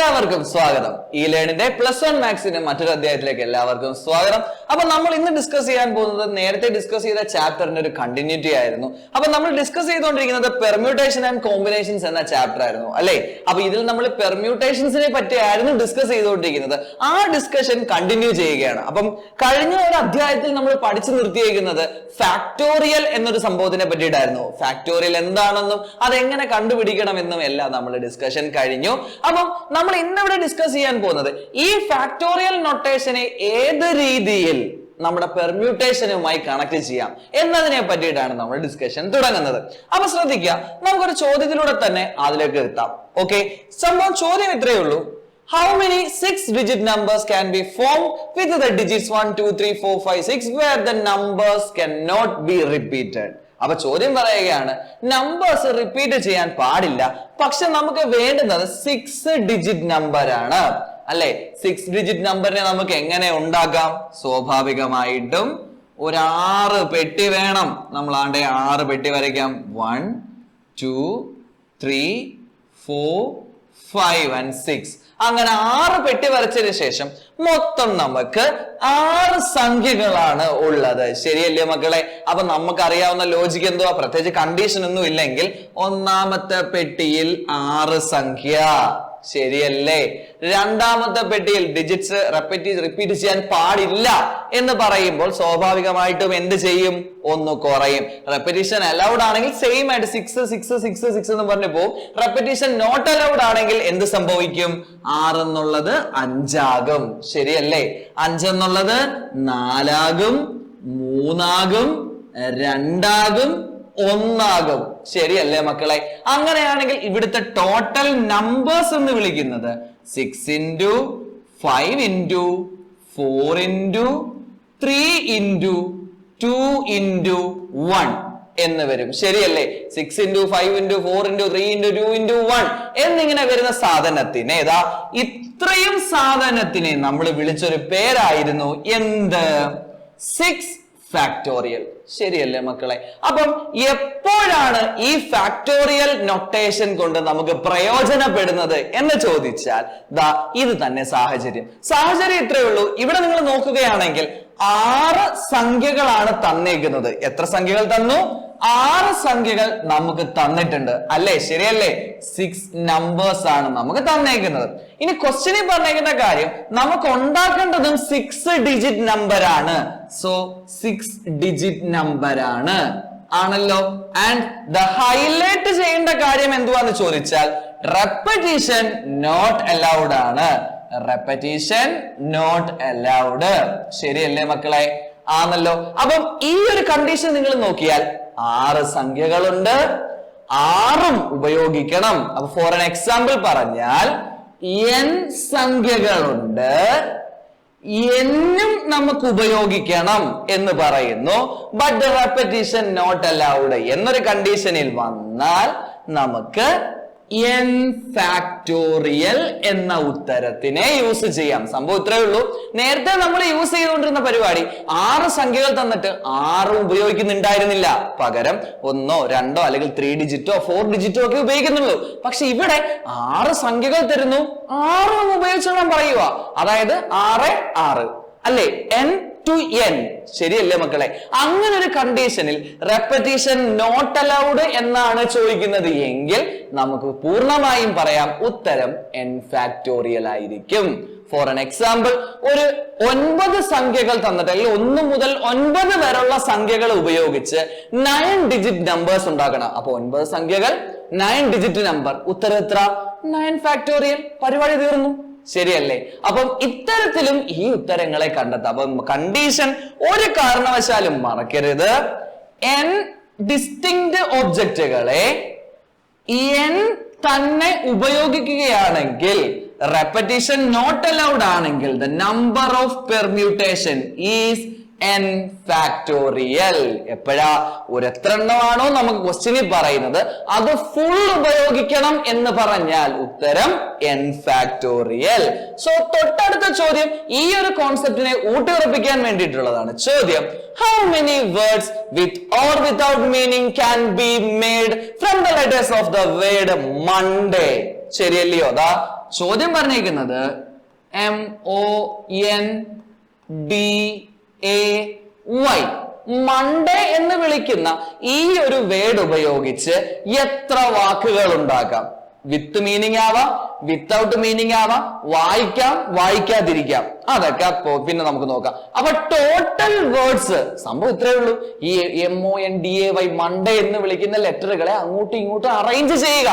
എല്ലാവർക്കും സ്വാഗതം. ഈ ലേണിന്റെ +1 മാത്സിന്റെ മറ്റൊരു അധ്യായത്തിലേക്ക് എല്ലാവർക്കും സ്വാഗതം. അപ്പൊ നമ്മൾ ഇന്ന് ഡിസ്കസ് ചെയ്യാൻ പോകുന്നത് നേരത്തെ ഡിസ്കസ് ചെയ്ത ചാപ്റ്ററിന്റെ ഒരു കണ്ടിന്യൂറ്റി ആയിരുന്നു. അപ്പൊ നമ്മൾ ഡിസ്കസ് ചെയ്തുകൊണ്ടിരിക്കുന്നത് പെർമ്യൂട്ടേഷൻ ആൻഡ് കോമ്പിനേഷൻസ് എന്ന ചാപ്റ്റർ ആയിരുന്നു അല്ലെ. അപ്പൊ ഇതിൽ നമ്മൾ പെർമ്യൂട്ടേഷൻസിനെ പറ്റിയായിരുന്നു ഡിസ്കസ് ചെയ്തുകൊണ്ടിരിക്കുന്നത്. ആ ഡിസ്കഷൻ കണ്ടിന്യൂ ചെയ്യുകയാണ്. അപ്പം കഴിഞ്ഞ ഒരു അധ്യായത്തിൽ നമ്മൾ പഠിച്ചു നിർത്തിയിരിക്കുന്നത് ഫാക്ടോറിയൽ എന്നൊരു സംഭവത്തിനെ പറ്റിയിട്ടായിരുന്നു. ഫാക്ടോറിയൽ എന്താണെന്നും അതെങ്ങനെ കണ്ടുപിടിക്കണമെന്നും എല്ലാം നമ്മൾ ഡിസ്കഷൻ കഴിഞ്ഞു. അപ്പം നമ്മൾ ഇന്നിവിടെ ഡിസ്കസ് ചെയ്യാൻ പോകുന്നത് ഈ ഫാക്ടോറിയൽ നൊട്ടേഷനെ ഏത് രീതിയിൽ നമ്മുടെ പെർമ്യൂട്ടേഷനുമായി കണക്ട് ചെയ്യാം എന്നതിനെ പറ്റിയിട്ടാണ് നമ്മൾ ഡിസ്കഷൻ തുടങ്ങുന്നത്. അപ്പൊ ശ്രദ്ധിക്കുക, നമുക്കൊരു ചോദ്യത്തിലൂടെ തന്നെ അതിലേക്ക് എത്താം. ഓക്കെ, സംഭവം ചോദ്യം ഇത്രയേ ഉള്ളൂ. How many 6-digit numbers can be formed with the digits 1, 2, 3, 4, 5, 6 where the numbers cannot be repeated? അപ്പൊ ചോദ്യം പറയുകയാണ്, നമ്പേഴ്സ് റിപ്പീറ്റ് ചെയ്യാൻ പാടില്ല, പക്ഷെ നമുക്ക് വേണ്ടുന്നത് 6 ഡിജിറ്റ് നമ്പർ ആണ് അല്ലെ. 6 ഡിജിറ്റ് നമ്പറിനെ നമുക്ക് എങ്ങനെ ഉണ്ടാക്കാം? സ്വാഭാവികമായിട്ടും ഒരു 6 പെട്ടി വേണം. നമ്മൾ ആണ്ടെ 6 പെട്ടി വരയ്ക്കാം. 1, 2, 3, 4, 5 and 6. അങ്ങനെ 6 പെട്ടി വരച്ചതിന് ശേഷം മൊത്തം നമുക്ക് 6 സംഖ്യകളാണ് ഉള്ളത്. ശരിയല്ലേ മക്കളെ? അപ്പൊ നമുക്ക് അറിയാവുന്ന ലോജിക്ക് എന്തുവാ? പ്രത്യേകിച്ച് കണ്ടീഷൻ ഒന്നും ഇല്ലെങ്കിൽ ഒന്നാമത്തെ പെട്ടിയിൽ 6 സംഖ്യ, ശരിയല്ലേ? രണ്ടാമത്തെ പെട്ടിയിൽ ഡിജിറ്റ്സ് റിപ്പീറ്റ് ചെയ്യാൻ പാടില്ല എന്ന് പറയുമ്പോൾ സ്വാഭാവികമായിട്ടും എന്ത് ചെയ്യും? ഒന്ന് കുറയും. റെപ്പിറ്റീഷൻ അലൗഡ് ആണെങ്കിൽ സെയിം ആയിട്ട് 6 6 6 6 എന്ന് പറഞ്ഞു പോകും. റെപ്പിറ്റീഷൻ നോട്ട് അലൗഡ് ആണെങ്കിൽ എന്ത് സംഭവിക്കും? 6 എന്നുള്ളത് 5 ആകും, ശരിയല്ലേ? 5 എന്നുള്ളത് 4 ആകും, 3 ആകും, 2 ആകും, 1 ആകും, ശരിയല്ലേ മക്കളെ? അങ്ങനെയാണെങ്കിൽ ഇവിടുത്തെ ടോട്ടൽ നമ്പേഴ്സ് എന്ന് വിളിക്കുന്നത് 6 into 5 into 4 into 3 into 2 into 1 എന്ന് വരും, ശരിയല്ലേ? 6 into 5 into 4 into 3 into 2 into 1 എന്നിങ്ങനെ വരുന്ന സാധനത്തിനെ ഇത്രയും സാധനത്തിനെ നമ്മൾ വിളിച്ചൊരു പേരായിരുന്നു എന്ത്? 6 ഫാക്ടോറിയൽ, ശരിയല്ലേ മക്കളെ? അപ്പം എപ്പോഴാണ് ഈ ഫാക്ടോറിയൽ നൊട്ടേഷൻ കൊണ്ട് നമുക്ക് പ്രയോജനപ്പെടുന്നത് എന്ന് ചോദിച്ചാൽ ദാ ഇത് തന്നെ സാഹചര്യം ഇത്രയേ ഉള്ളൂ. ഇവിടെ നിങ്ങൾ നോക്കുകയാണെങ്കിൽ 6 സംഖ്യകളാണ് തന്നേക്കുന്നത്. എത്ര സംഖ്യകൾ തന്നു? 6 സംഖ്യകൾ നമുക്ക് തന്നിട്ടുണ്ട് അല്ലേ, ശരിയല്ലേ? 6 നമ്പേഴ്സ് ആണ് നമുക്ക് തന്നേക്കുന്നത്. ഇനി ക്വസ്റ്റ്യനിൽ പറഞ്ഞേക്കുന്ന കാര്യം നമുക്ക് ഉണ്ടാക്കേണ്ടതും 6 ഡിജിറ്റ് നമ്പർ ആണ്. സോ 6 ഡിജിറ്റ് നമ്പർ ആണല്ലോ. ആൻഡ് ദ ഹൈലൈറ്റ് ചെയ്യേണ്ട കാര്യം എന്തുവാന്ന് ചോദിച്ചാൽ റെപ്പിറ്റീഷൻ നോട്ട് അലൗഡ് ആണ്. റെപ്പിറ്റീഷൻ നോട്ട് അലൗഡ്, ശരിയല്ലേ മക്കളെ? ആണല്ലോ. അപ്പം ഈ ഒരു കണ്ടീഷൻ നിങ്ങൾ നോക്കിയാൽ 6 സംഖ്യകളുണ്ട്, 6ഉം ഉപയോഗിക്കണം. അപ്പൊ ഫോർ എൻ എക്സാമ്പിൾ പറഞ്ഞാൽ n സംഖ്യകളുണ്ട്, എന്നും നമുക്ക് ഉപയോഗിക്കണം എന്ന് പറയുന്നു. But the repetition not allowed എന്നൊരു കണ്ടീഷനിൽ വന്നാൽ നമുക്ക് n ഫാക്ടോറിയൽ എന്ന ഉത്തരത്തിനെ യൂസ് ചെയ്യാം. സംഭവം ഇത്രയേ ഉള്ളൂ. നേരത്തെ നമ്മൾ യൂസ് ചെയ്തുകൊണ്ടിരുന്ന പരിപാടി 6 സംഖ്യകൾ തന്നിട്ട് 6 ഉപയോഗിക്കുന്നുണ്ടായിരുന്നില്ല. പകരം 1, 2 അല്ലെങ്കിൽ 3 ഡിജിറ്റോ 4 ഡിജിറ്റോ ഒക്കെ ഉപയോഗിക്കുന്നുള്ളൂ. പക്ഷെ ഇവിടെ 6 സംഖ്യകൾ തരുന്നു, 6 ഉപയോഗിച്ചോളാൻ പറയുക. അതായത് 6 6 അല്ലെ, n to n, ശരിയല്ലേ മക്കളെ? അങ്ങനെ ഒരു കണ്ടീഷനിൽ റെപ്പിറ്റീഷൻ നോട്ട് അലൗഡ് എന്നാണ് ചോദിക്കുന്നത് എങ്കിൽ നമുക്ക് പൂർണ്ണമായും പറയാം ഉത്തരം n ഫാക്ടോറിയൽ ആയിരിക്കും. ഫോർ എൻ എക്സാമ്പിൾ, ഒരു 9 സംഖ്യകൾ തന്നിട്ട് അല്ലെങ്കിൽ 1 മുതൽ 9 വരെയുള്ള സംഖ്യകൾ ഉപയോഗിച്ച് 9 ഡിജിറ്റ് നമ്പേഴ്സ് ഉണ്ടാക്കണം. അപ്പൊ 9 സംഖ്യകൾ 9 ഡിജിറ്റ് നമ്പർ, ഉത്തരം എത്ര? 9 ഫാക്ടോറിയൽ. പരിപാടി തീർന്നു, ശരിയല്ലേ? അപ്പം ഇത്തരത്തിലും ഈ ഉത്തരങ്ങളെ കണ്ടെത്താം. അപ്പം കണ്ടീഷൻ ഒരു കാരണവശാലും മറക്കരുത്. n ഡിസ്റ്റിങ്ക്ട് ഒബ്ജക്റ്റുകളെ n തന്നെ ഉപയോഗിക്കുകയാണെങ്കിൽ റെപ്പിറ്റീഷൻ നോട്ട് അലൗഡ് ആണെങ്കിൽ the number of permutation is n factorial. എപ്പോഴാ? ഒരു എത്ര എണ്ണമാണോ നമുക്ക് ക്വസ്റ്റ്യനിൽ പറയുന്നത് അത് ഫുൾ ഉപയോഗിക്കണം എന്ന് പറഞ്ഞാൽ ഉത്തരം n ഫാക്ടോറിയൽ. സോ തൊട്ടടുത്ത ചോദ്യം ഈ ഒരു കോൺസെപ്റ്റിനെ ഊട്ടിയുറപ്പിക്കാൻ വേണ്ടിയിട്ടുള്ളതാണ്. ചോദ്യം, how many words with or without meaning can be made from the letters of the word Monday? ശരിയല്ലയോ? ചോദ്യം പറഞ്ഞേക്കുന്നത് MONDAY മൺഡേ എന്ന് വിളിക്കുന്ന ഈ ഒരു വേർഡ് ഉപയോഗിച്ച് എത്ര വാക്കുകൾ ഉണ്ടാക്കാം? വിത്ത് മീനിങ് ആവാം, വിത്തൗട്ട് മീനിങ് ആവാം, വായിക്കാം, വായിക്കാതിരിക്കാം. അതൊക്കെ പിന്നെ നമുക്ക് നോക്കാം. അപ്പൊ ടോട്ടൽ വേർഡ്സ് സംഭവം ഇത്രയേ ഉള്ളൂ. ഈ MONDAY മൺഡേ എന്ന് വിളിക്കുന്ന ലെറ്ററുകളെ അങ്ങോട്ടും ഇങ്ങോട്ടും അറേഞ്ച് ചെയ്യുക.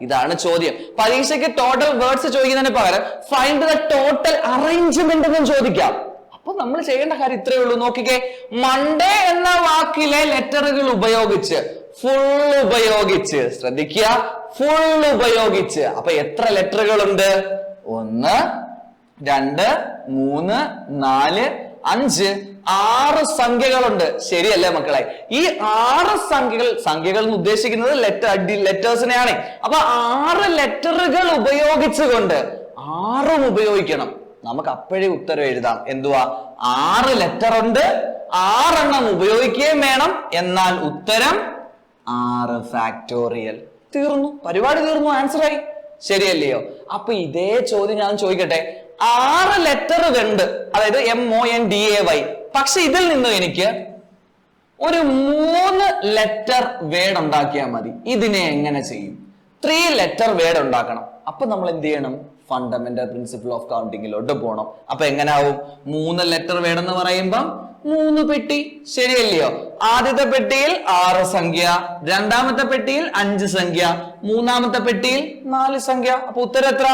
ഇതാണ് ചോദ്യം. പരീക്ഷയ്ക്ക് ടോട്ടൽ വേർഡ്സ് ചോദിക്കുന്നതിന് പകരം ഫൈൻഡ് ദ ടോട്ടൽ അറേഞ്ച്മെന്റ് എന്നും ചോദിക്കാം. അപ്പൊ നമ്മൾ ചെയ്യേണ്ട കാര്യം ഇത്രയേ ഉള്ളൂ. നോക്കിക്കേ, മൺഡേ എന്ന വാക്കിലെ ലെറ്ററുകൾ ഉപയോഗിച്ച് ഫുൾ ഉപയോഗിച്ച്, ശ്രദ്ധിക്കുക, ഫുൾ ഉപയോഗിച്ച്. അപ്പൊ എത്ര ലെറ്ററുകൾ ഉണ്ട്? 1 2 3 4 5 6 സംഖ്യകളുണ്ട്. ശരിയല്ലേ മക്കളെ? ഈ 6 സംഖ്യകൾ എന്ന് ഉദ്ദേശിക്കുന്നത് ലെറ്റേഴ്സിനെയാണ്. അപ്പൊ 6 ലെറ്ററുകൾ ഉപയോഗിച്ചുകൊണ്ട് 6 ഉപയോഗിക്കണം. നമുക്ക് അപ്പോഴേ ഉത്തരം എഴുതാം. എന്തുവാ? 6 ലെറ്റർ ഉണ്ട്, 6 എണ്ണം ഉപയോഗിക്കുകയും വേണം. എന്നാൽ ഉത്തരം 6 ഫാക്ടോറിയൽ. തീർന്നു, പരിപാടി തീർന്നു, ആൻസർ ആയി. ശരിയല്ലയോ? അപ്പൊ ഇതേ ചോദ്യം ഞാൻ ചോദിക്കട്ടെ. 6 ലെറ്റർ ഉണ്ട്, അതായത് MONDAY. പക്ഷെ ഇതിൽ നിന്ന് എനിക്ക് ഒരു 3 ലെറ്റർ വേർഡ് ഉണ്ടാക്കിയാൽ മതി. ഇതിനെ എങ്ങനെ ചെയ്യും? 3 ലെറ്റർ വേർഡ് ഉണ്ടാക്കണം. അപ്പൊ നമ്മൾ എന്ത് ചെയ്യണം? ഫണ്ടമെന്റൽ പ്രിൻസിപ്പിൾ ഓഫ് കൗണ്ടിങ്ങിലോട്ട് പോകണം. അപ്പൊ എങ്ങനാവും? 3 ലെറ്റർ വേർഡ് എന്ന് പറയുമ്പം 3 പെട്ടി. ശരിയല്ലയോ? ആദ്യത്തെ പെട്ടിയിൽ 6 സംഖ്യ, രണ്ടാമത്തെ പെട്ടിയിൽ 5 സംഖ്യ, മൂന്നാമത്തെ പെട്ടിയിൽ 4 സംഖ്യ. അപ്പൊ ഉത്തരം എത്ര?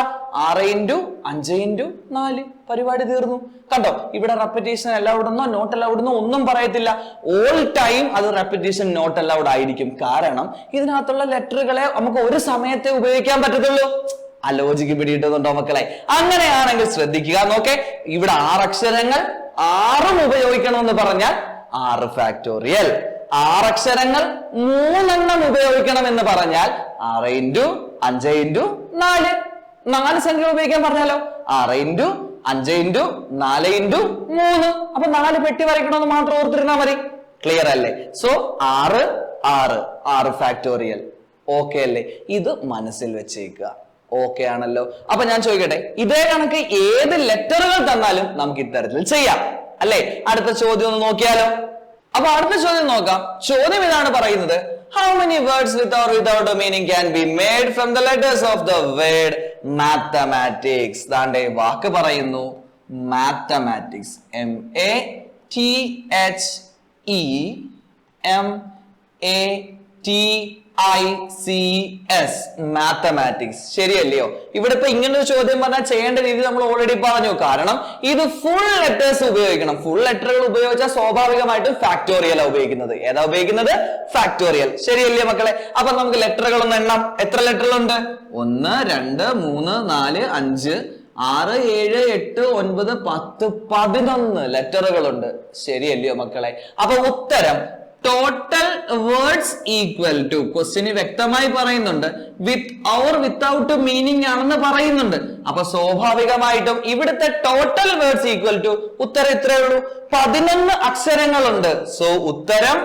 6 × 5 × 4. പരിപാടി തീർന്നു. കണ്ടോ? ഇവിടെ റെപ്പിറ്റേഷൻ അലൗഡെന്നോ നോട്ട് അലൗഡെന്നോ ഒന്നും പറയത്തില്ല. ഓൾ ടൈം അത് റെപ്പിറ്റേഷൻ നോട്ട് അലൗഡ് ആയിരിക്കും. കാരണം ഇതിനകത്തുള്ള ലെറ്ററുകളെ നമുക്ക് ഒരു സമയത്തെ ഉപയോഗിക്കാൻ പറ്റത്തുള്ളൂ. ആ ലോജിക്ക് പിടിയിട്ടുണ്ടോ മക്കളെ? അങ്ങനെയാണെങ്കിൽ ശ്രദ്ധിക്കുക. നോക്കേ, ഇവിടെ 6 അക്ഷരങ്ങൾ, 6 ഉപയോഗിക്കണമെന്ന് പറഞ്ഞാൽ 6 ഫാക്ടോറിയൽ. 6 അക്ഷരങ്ങൾ 3 എണ്ണം ഉപയോഗിക്കണം എന്ന് പറഞ്ഞാൽ 6 × 5 × 4. 4 സംഖ്യ ഉപയോഗിക്കാൻ പറഞ്ഞാലോ? 6 × 5 × 4 × 3. അപ്പൊ 4 പെട്ടി വരയ്ക്കണമെന്ന് മാത്രം ഓർത്തിരുന്നാൽ മതി. ക്ലിയർ അല്ലേ? So 6 6 factorial. ഓക്കെ അല്ലേ? ഇത് മനസ്സിൽ വെച്ചേക്കുക. ഓക്കെ ആണല്ലോ? അപ്പൊ ഞാൻ ചോദിക്കട്ടെ, ഇതേ കണക്ക് ഏത് ലെറ്ററുകൾ തന്നാലും നമുക്ക് ഇത്തരത്തിൽ ചെയ്യാം അല്ലെ? അടുത്ത ചോദ്യം ഒന്ന് നോക്കിയാലോ? അപ്പൊ അടുത്ത ചോദ്യം നോക്കാം. ചോദ്യം ഇതാണ് പറയുന്നത്: how many words with or without a meaning can be made from the letters of the word mathematics? ദാണ്ടെ വാക്ക് പറയുന്നു, mathematics. MATHEMATICS, mathematics. ശരിയല്ലയോ? ഇവിടെ ഇപ്പൊ ഇങ്ങനെ ഒരു ചോദ്യം പറഞ്ഞാൽ ചെയ്യേണ്ട രീതി നമ്മൾ ഓൾറെഡി പറഞ്ഞു. കാരണം ഇത് ഫുൾ ലെറ്റേഴ്സ് ഉപയോഗിക്കണം. ഫുൾ ലെറ്ററുകൾ ഉപയോഗിച്ചാൽ സ്വാഭാവികമായിട്ടും ഫാക്ടോറിയൽ ഉപയോഗിക്കുന്നത്. ഏതാ ഉപയോഗിക്കുന്നത്? ഫാക്ടോറിയൽ. ശരിയല്ലേ മക്കളെ? അപ്പൊ നമുക്ക് ലെറ്ററുകൾ ഒന്ന് എണ്ണാം. എത്ര ലെറ്ററുകളുണ്ട്? 1 2 3 4 5 6 7 8 9 10 11 ലെറ്ററുകളുണ്ട്. ശരിയല്ലയോ മക്കളെ? അപ്പൊ ഉത്തരം ടോട്ടൽ വേർഡ്സ് ഈക്വൽ ടു, ക്വസ്റ്റ്യന് വ്യക്തമായി പറയുന്നുണ്ട്, വിത്ത് ഓർ വിത്തൗട്ട് മീനിങ് ആണെന്ന് പറയുന്നുണ്ട്. അപ്പൊ സ്വാഭാവികമായിട്ടും ഇവിടുത്തെ ടോട്ടൽ വേർഡ്സ് ഈക്വൽ ടു ഉത്തരം ഇത്രയേ ഉള്ളൂ. 11 അക്ഷരങ്ങളുണ്ട്. സോ ഉത്തരം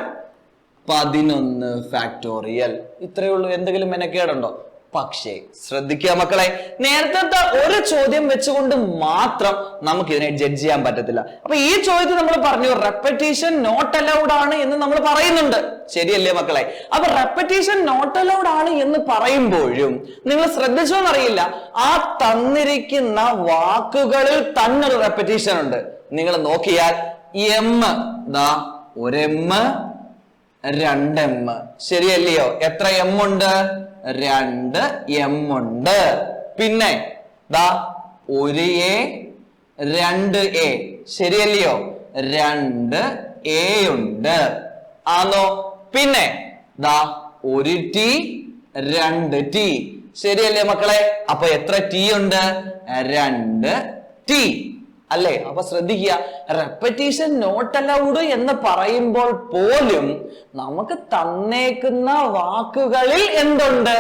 11 ഫാക്ടോറിയൽ. ഇത്രയേ ഉള്ളൂ. എന്തെങ്കിലും മെനക്കേടുണ്ടോ? പക്ഷേ ശ്രദ്ധിക്കുക മക്കളെ, നേരത്തെ ഒരു ചോദ്യം വെച്ചുകൊണ്ട് മാത്രം നമുക്ക് ഇതിനെ ജഡ്ജ് ചെയ്യാൻ പറ്റത്തില്ല. അപ്പൊ ഈ ചോദ്യത്തിൽ നമ്മൾ പറഞ്ഞു റെപ്പറ്റീഷൻ നോട്ട് അലൗഡ് ആണ് എന്ന് നമ്മൾ പറയുന്നുണ്ട്. ശരിയല്ലേ മക്കളെ? അപ്പൊ റെപ്പറ്റീഷൻ നോട്ട് അലൗഡ് ആണ് എന്ന് പറയുമ്പോഴും നിങ്ങൾ ശ്രദ്ധിച്ചോന്നറിയില്ല, ആ തന്നിരിക്കുന്ന വാക്കുകളിൽ തന്നെ ഒരു റെപ്പറ്റീഷൻ ഉണ്ട്. നിങ്ങൾ നോക്കിയാൽ എം, ദാ ഒരു എം, 2 എം. ശരിയല്ലയോ? എത്ര എം ഉണ്ട്? 2 എം ഉണ്ട്. പിന്നെ ദാ 1 എ, 2 എ. ശരിയല്ലയോ? 2 എ ഉണ്ട്. ആണോ? പിന്നെ ദാ 1 ടി, 2 ടി. ശരിയല്ലേ മക്കളെ? അപ്പൊ എത്ര ടി ഉണ്ട്? 2 ടി അല്ലേ? അപ്പൊ ശ്രദ്ധിക്കുക, റെപ്പറ്റീഷൻ നോട്ട് അലൗഡ് എന്ന് പറയുമ്പോൾ പോലും നമുക്ക് തന്നേക്കുന്ന വാക്കുകളിൽ എന്തുണ്ട്?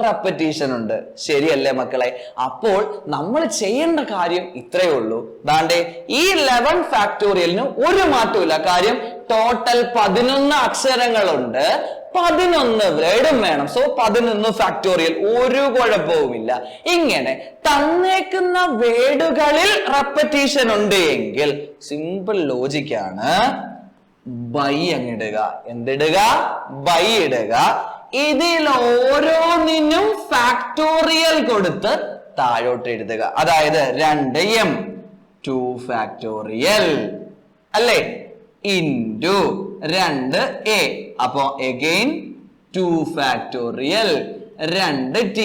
റെപ്പറ്റീഷൻ ഉണ്ട്. ശരിയല്ലേ മക്കളെ? അപ്പോൾ നമ്മൾ ചെയ്യേണ്ട കാര്യം ഇത്രയേ ഉള്ളൂ. ദാണ്ടെ ഈ 11 ഫാക്ടോറിയലിന് ഒരു മാറ്റമില്ല. കാര്യം ടോട്ടൽ 11 അക്ഷരങ്ങളുണ്ട്, 11 വേർഡും വേണം. സോ 11 ഫാക്ടോറിയൽ, ഒരു കുഴപ്പവുമില്ല. ഇങ്ങനെ തന്നേക്കുന്ന വേർഡുകളിൽ റെപ്പറ്റീഷൻ ഉണ്ട് എങ്കിൽ സിമ്പിൾ ലോജിക്കാണ്, ബൈ അങ്ങിടുക. എന്തിടുക? ബൈ ഇടുക. ഇതിൽ ഓരോന്നിനും ഫാക്ടോറിയൽ കൊടുത്ത് താഴോട്ട് എഴുതുക. അതായത് 2m 2 ഫാക്ടോറിയൽ അല്ലേ, ഇൻറ്റു 2a, അപ്പോ again 2 factorial, 2t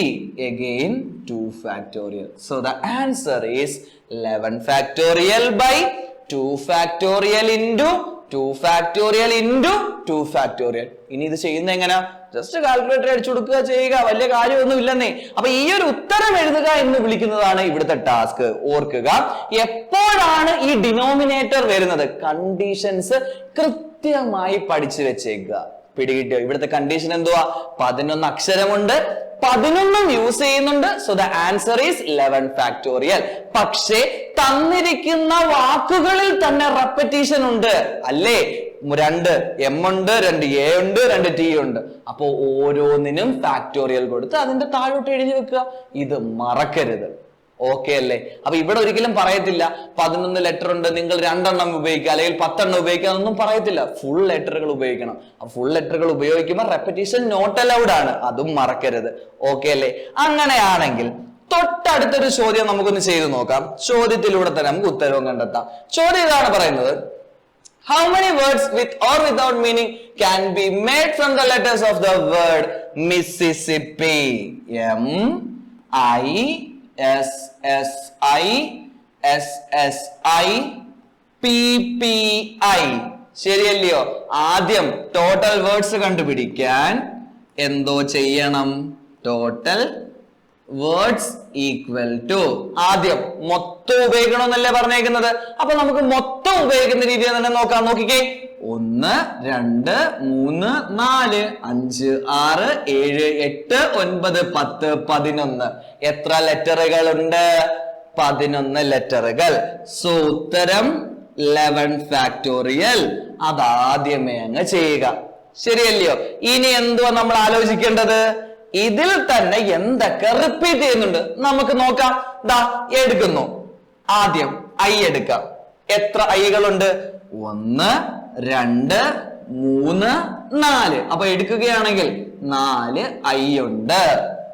again 2 factorial. So the answer is 11 factorial by 2 factorial into 2 factorial into 2 factorial. ഇനി ഇത് ചെയ്യുന്ന എങ്ങനെ? ജസ്റ്റ് കാൽക്കുലേറ്റർ അടിച്ചു കൊടുക്കുക, ചെയ്യുക, വലിയ കാര്യമൊന്നും ഇല്ലെന്നേ. അപ്പൊ ഈ ഒരു ഉത്തരം എഴുതുക എന്ന് വിളിക്കുന്നതാണ് ഇവിടുത്തെ ടാസ്ക്. ഓർക്കുക, എപ്പോഴാണ് ഈ ഡിനോമിനേറ്റർ വരുന്നത്? കണ്ടീഷൻസ് കൃത്യമായി പഠിച്ചു വെച്ചേക്കുക. പിടികിട്ടിയോ? ഇവിടുത്തെ കണ്ടീഷൻ എന്തുവാ? 11 അക്ഷരമുണ്ട്, 11 യൂസ് ചെയ്യുന്നുണ്ട്. So the answer is 11 factorial. പക്ഷേ തന്നിരിക്കുന്ന വാക്കുകളിൽ തന്നെ റെപ്പറ്റീഷൻ ഉണ്ട് അല്ലേ? 2 m ഉണ്ട്, 2 a ഉണ്ട്, 2 t ഉണ്ട്. അപ്പോ ഓരോന്നിനും ഫാക്ടോറിയൽ കൊടുത്ത് അതിന്റെ താഴോട്ട് എഴുതി വെക്കുക. ഇത് മറക്കരുത്. ഓക്കെ അല്ലേ? അപ്പൊ ഇവിടെ ഒരിക്കലും പറയത്തില്ല 11 ലെറ്റർ ഉണ്ട്, നിങ്ങൾ 2 എണ്ണം ഉപയോഗിക്കുക അല്ലെങ്കിൽ 10 എണ്ണം ഉപയോഗിക്കുക എന്നൊന്നും പറയത്തില്ല. ഫുൾ ലെറ്ററുകൾ ഉപയോഗിക്കണം. അപ്പൊ ഫുൾ ലെറ്ററുകൾ ഉപയോഗിക്കുമ്പോൾ റെപ്പറ്റീഷൻ നോട്ട് അലൗഡ് ആണ്, അതും മറക്കരുത്. ഓക്കെ അല്ലേ? അങ്ങനെയാണെങ്കിൽ തൊട്ടടുത്തൊരു ചോദ്യം നമുക്കൊന്ന് ചെയ്തു നോക്കാം. ചോദ്യത്തിലൂടെ തന്നെ നമുക്ക് ഉത്തരവും കണ്ടെത്താം. ചോദ്യം ഇതാണ് പറയുന്നത്, how many words with or without meaning can be made from the letters of the word Mississippi? M I S S I S S I P P I. ശരിയല്ലയോ? ആദ്യം ടോട്ടൽ വേർഡ്സ് കണ്ടുപിടിക്കാൻ എന്തോ ചെയ്യണം? ടോട്ടൽ വേർഡ്സ് ഈക്വൽ ടു, ആദ്യം മൊത്തം ഉപയോഗിക്കണമെന്നല്ലേ പറഞ്ഞേക്കുന്നത്. അപ്പൊ നമുക്ക് മൊത്തം ഉപയോഗിക്കുന്ന രീതി തന്നെ നോക്കാം. നോക്കിക്കേ, 1 2 3 4 5 6 7 8 9 10 11. എത്ര ലെറ്ററുകൾ ഉണ്ട്? 11 ലെറ്ററുകൾ. സോ ഉത്തരം 11 ഫാക്ടോറിയൽ. അതാദ്യമേ അങ്ങ് ചെയ്യുക. ശരിയല്ലയോ? ഇനി എന്തുവാ നമ്മൾ ആലോചിക്കേണ്ടത്? ഇതിൽ തന്നെ എന്തൊക്കെ റിപ്പീറ്റ് ചെയ്യുന്നുണ്ട് നമുക്ക് നോക്കാം. ദാ എടുക്കുന്നു. ആദ്യം ഐ എടുക്കാം. എത്ര ഐകളുണ്ട്? 1 2 3 4. അപ്പൊ എടുക്കുകയാണെങ്കിൽ 4 ഐ ഉണ്ട്.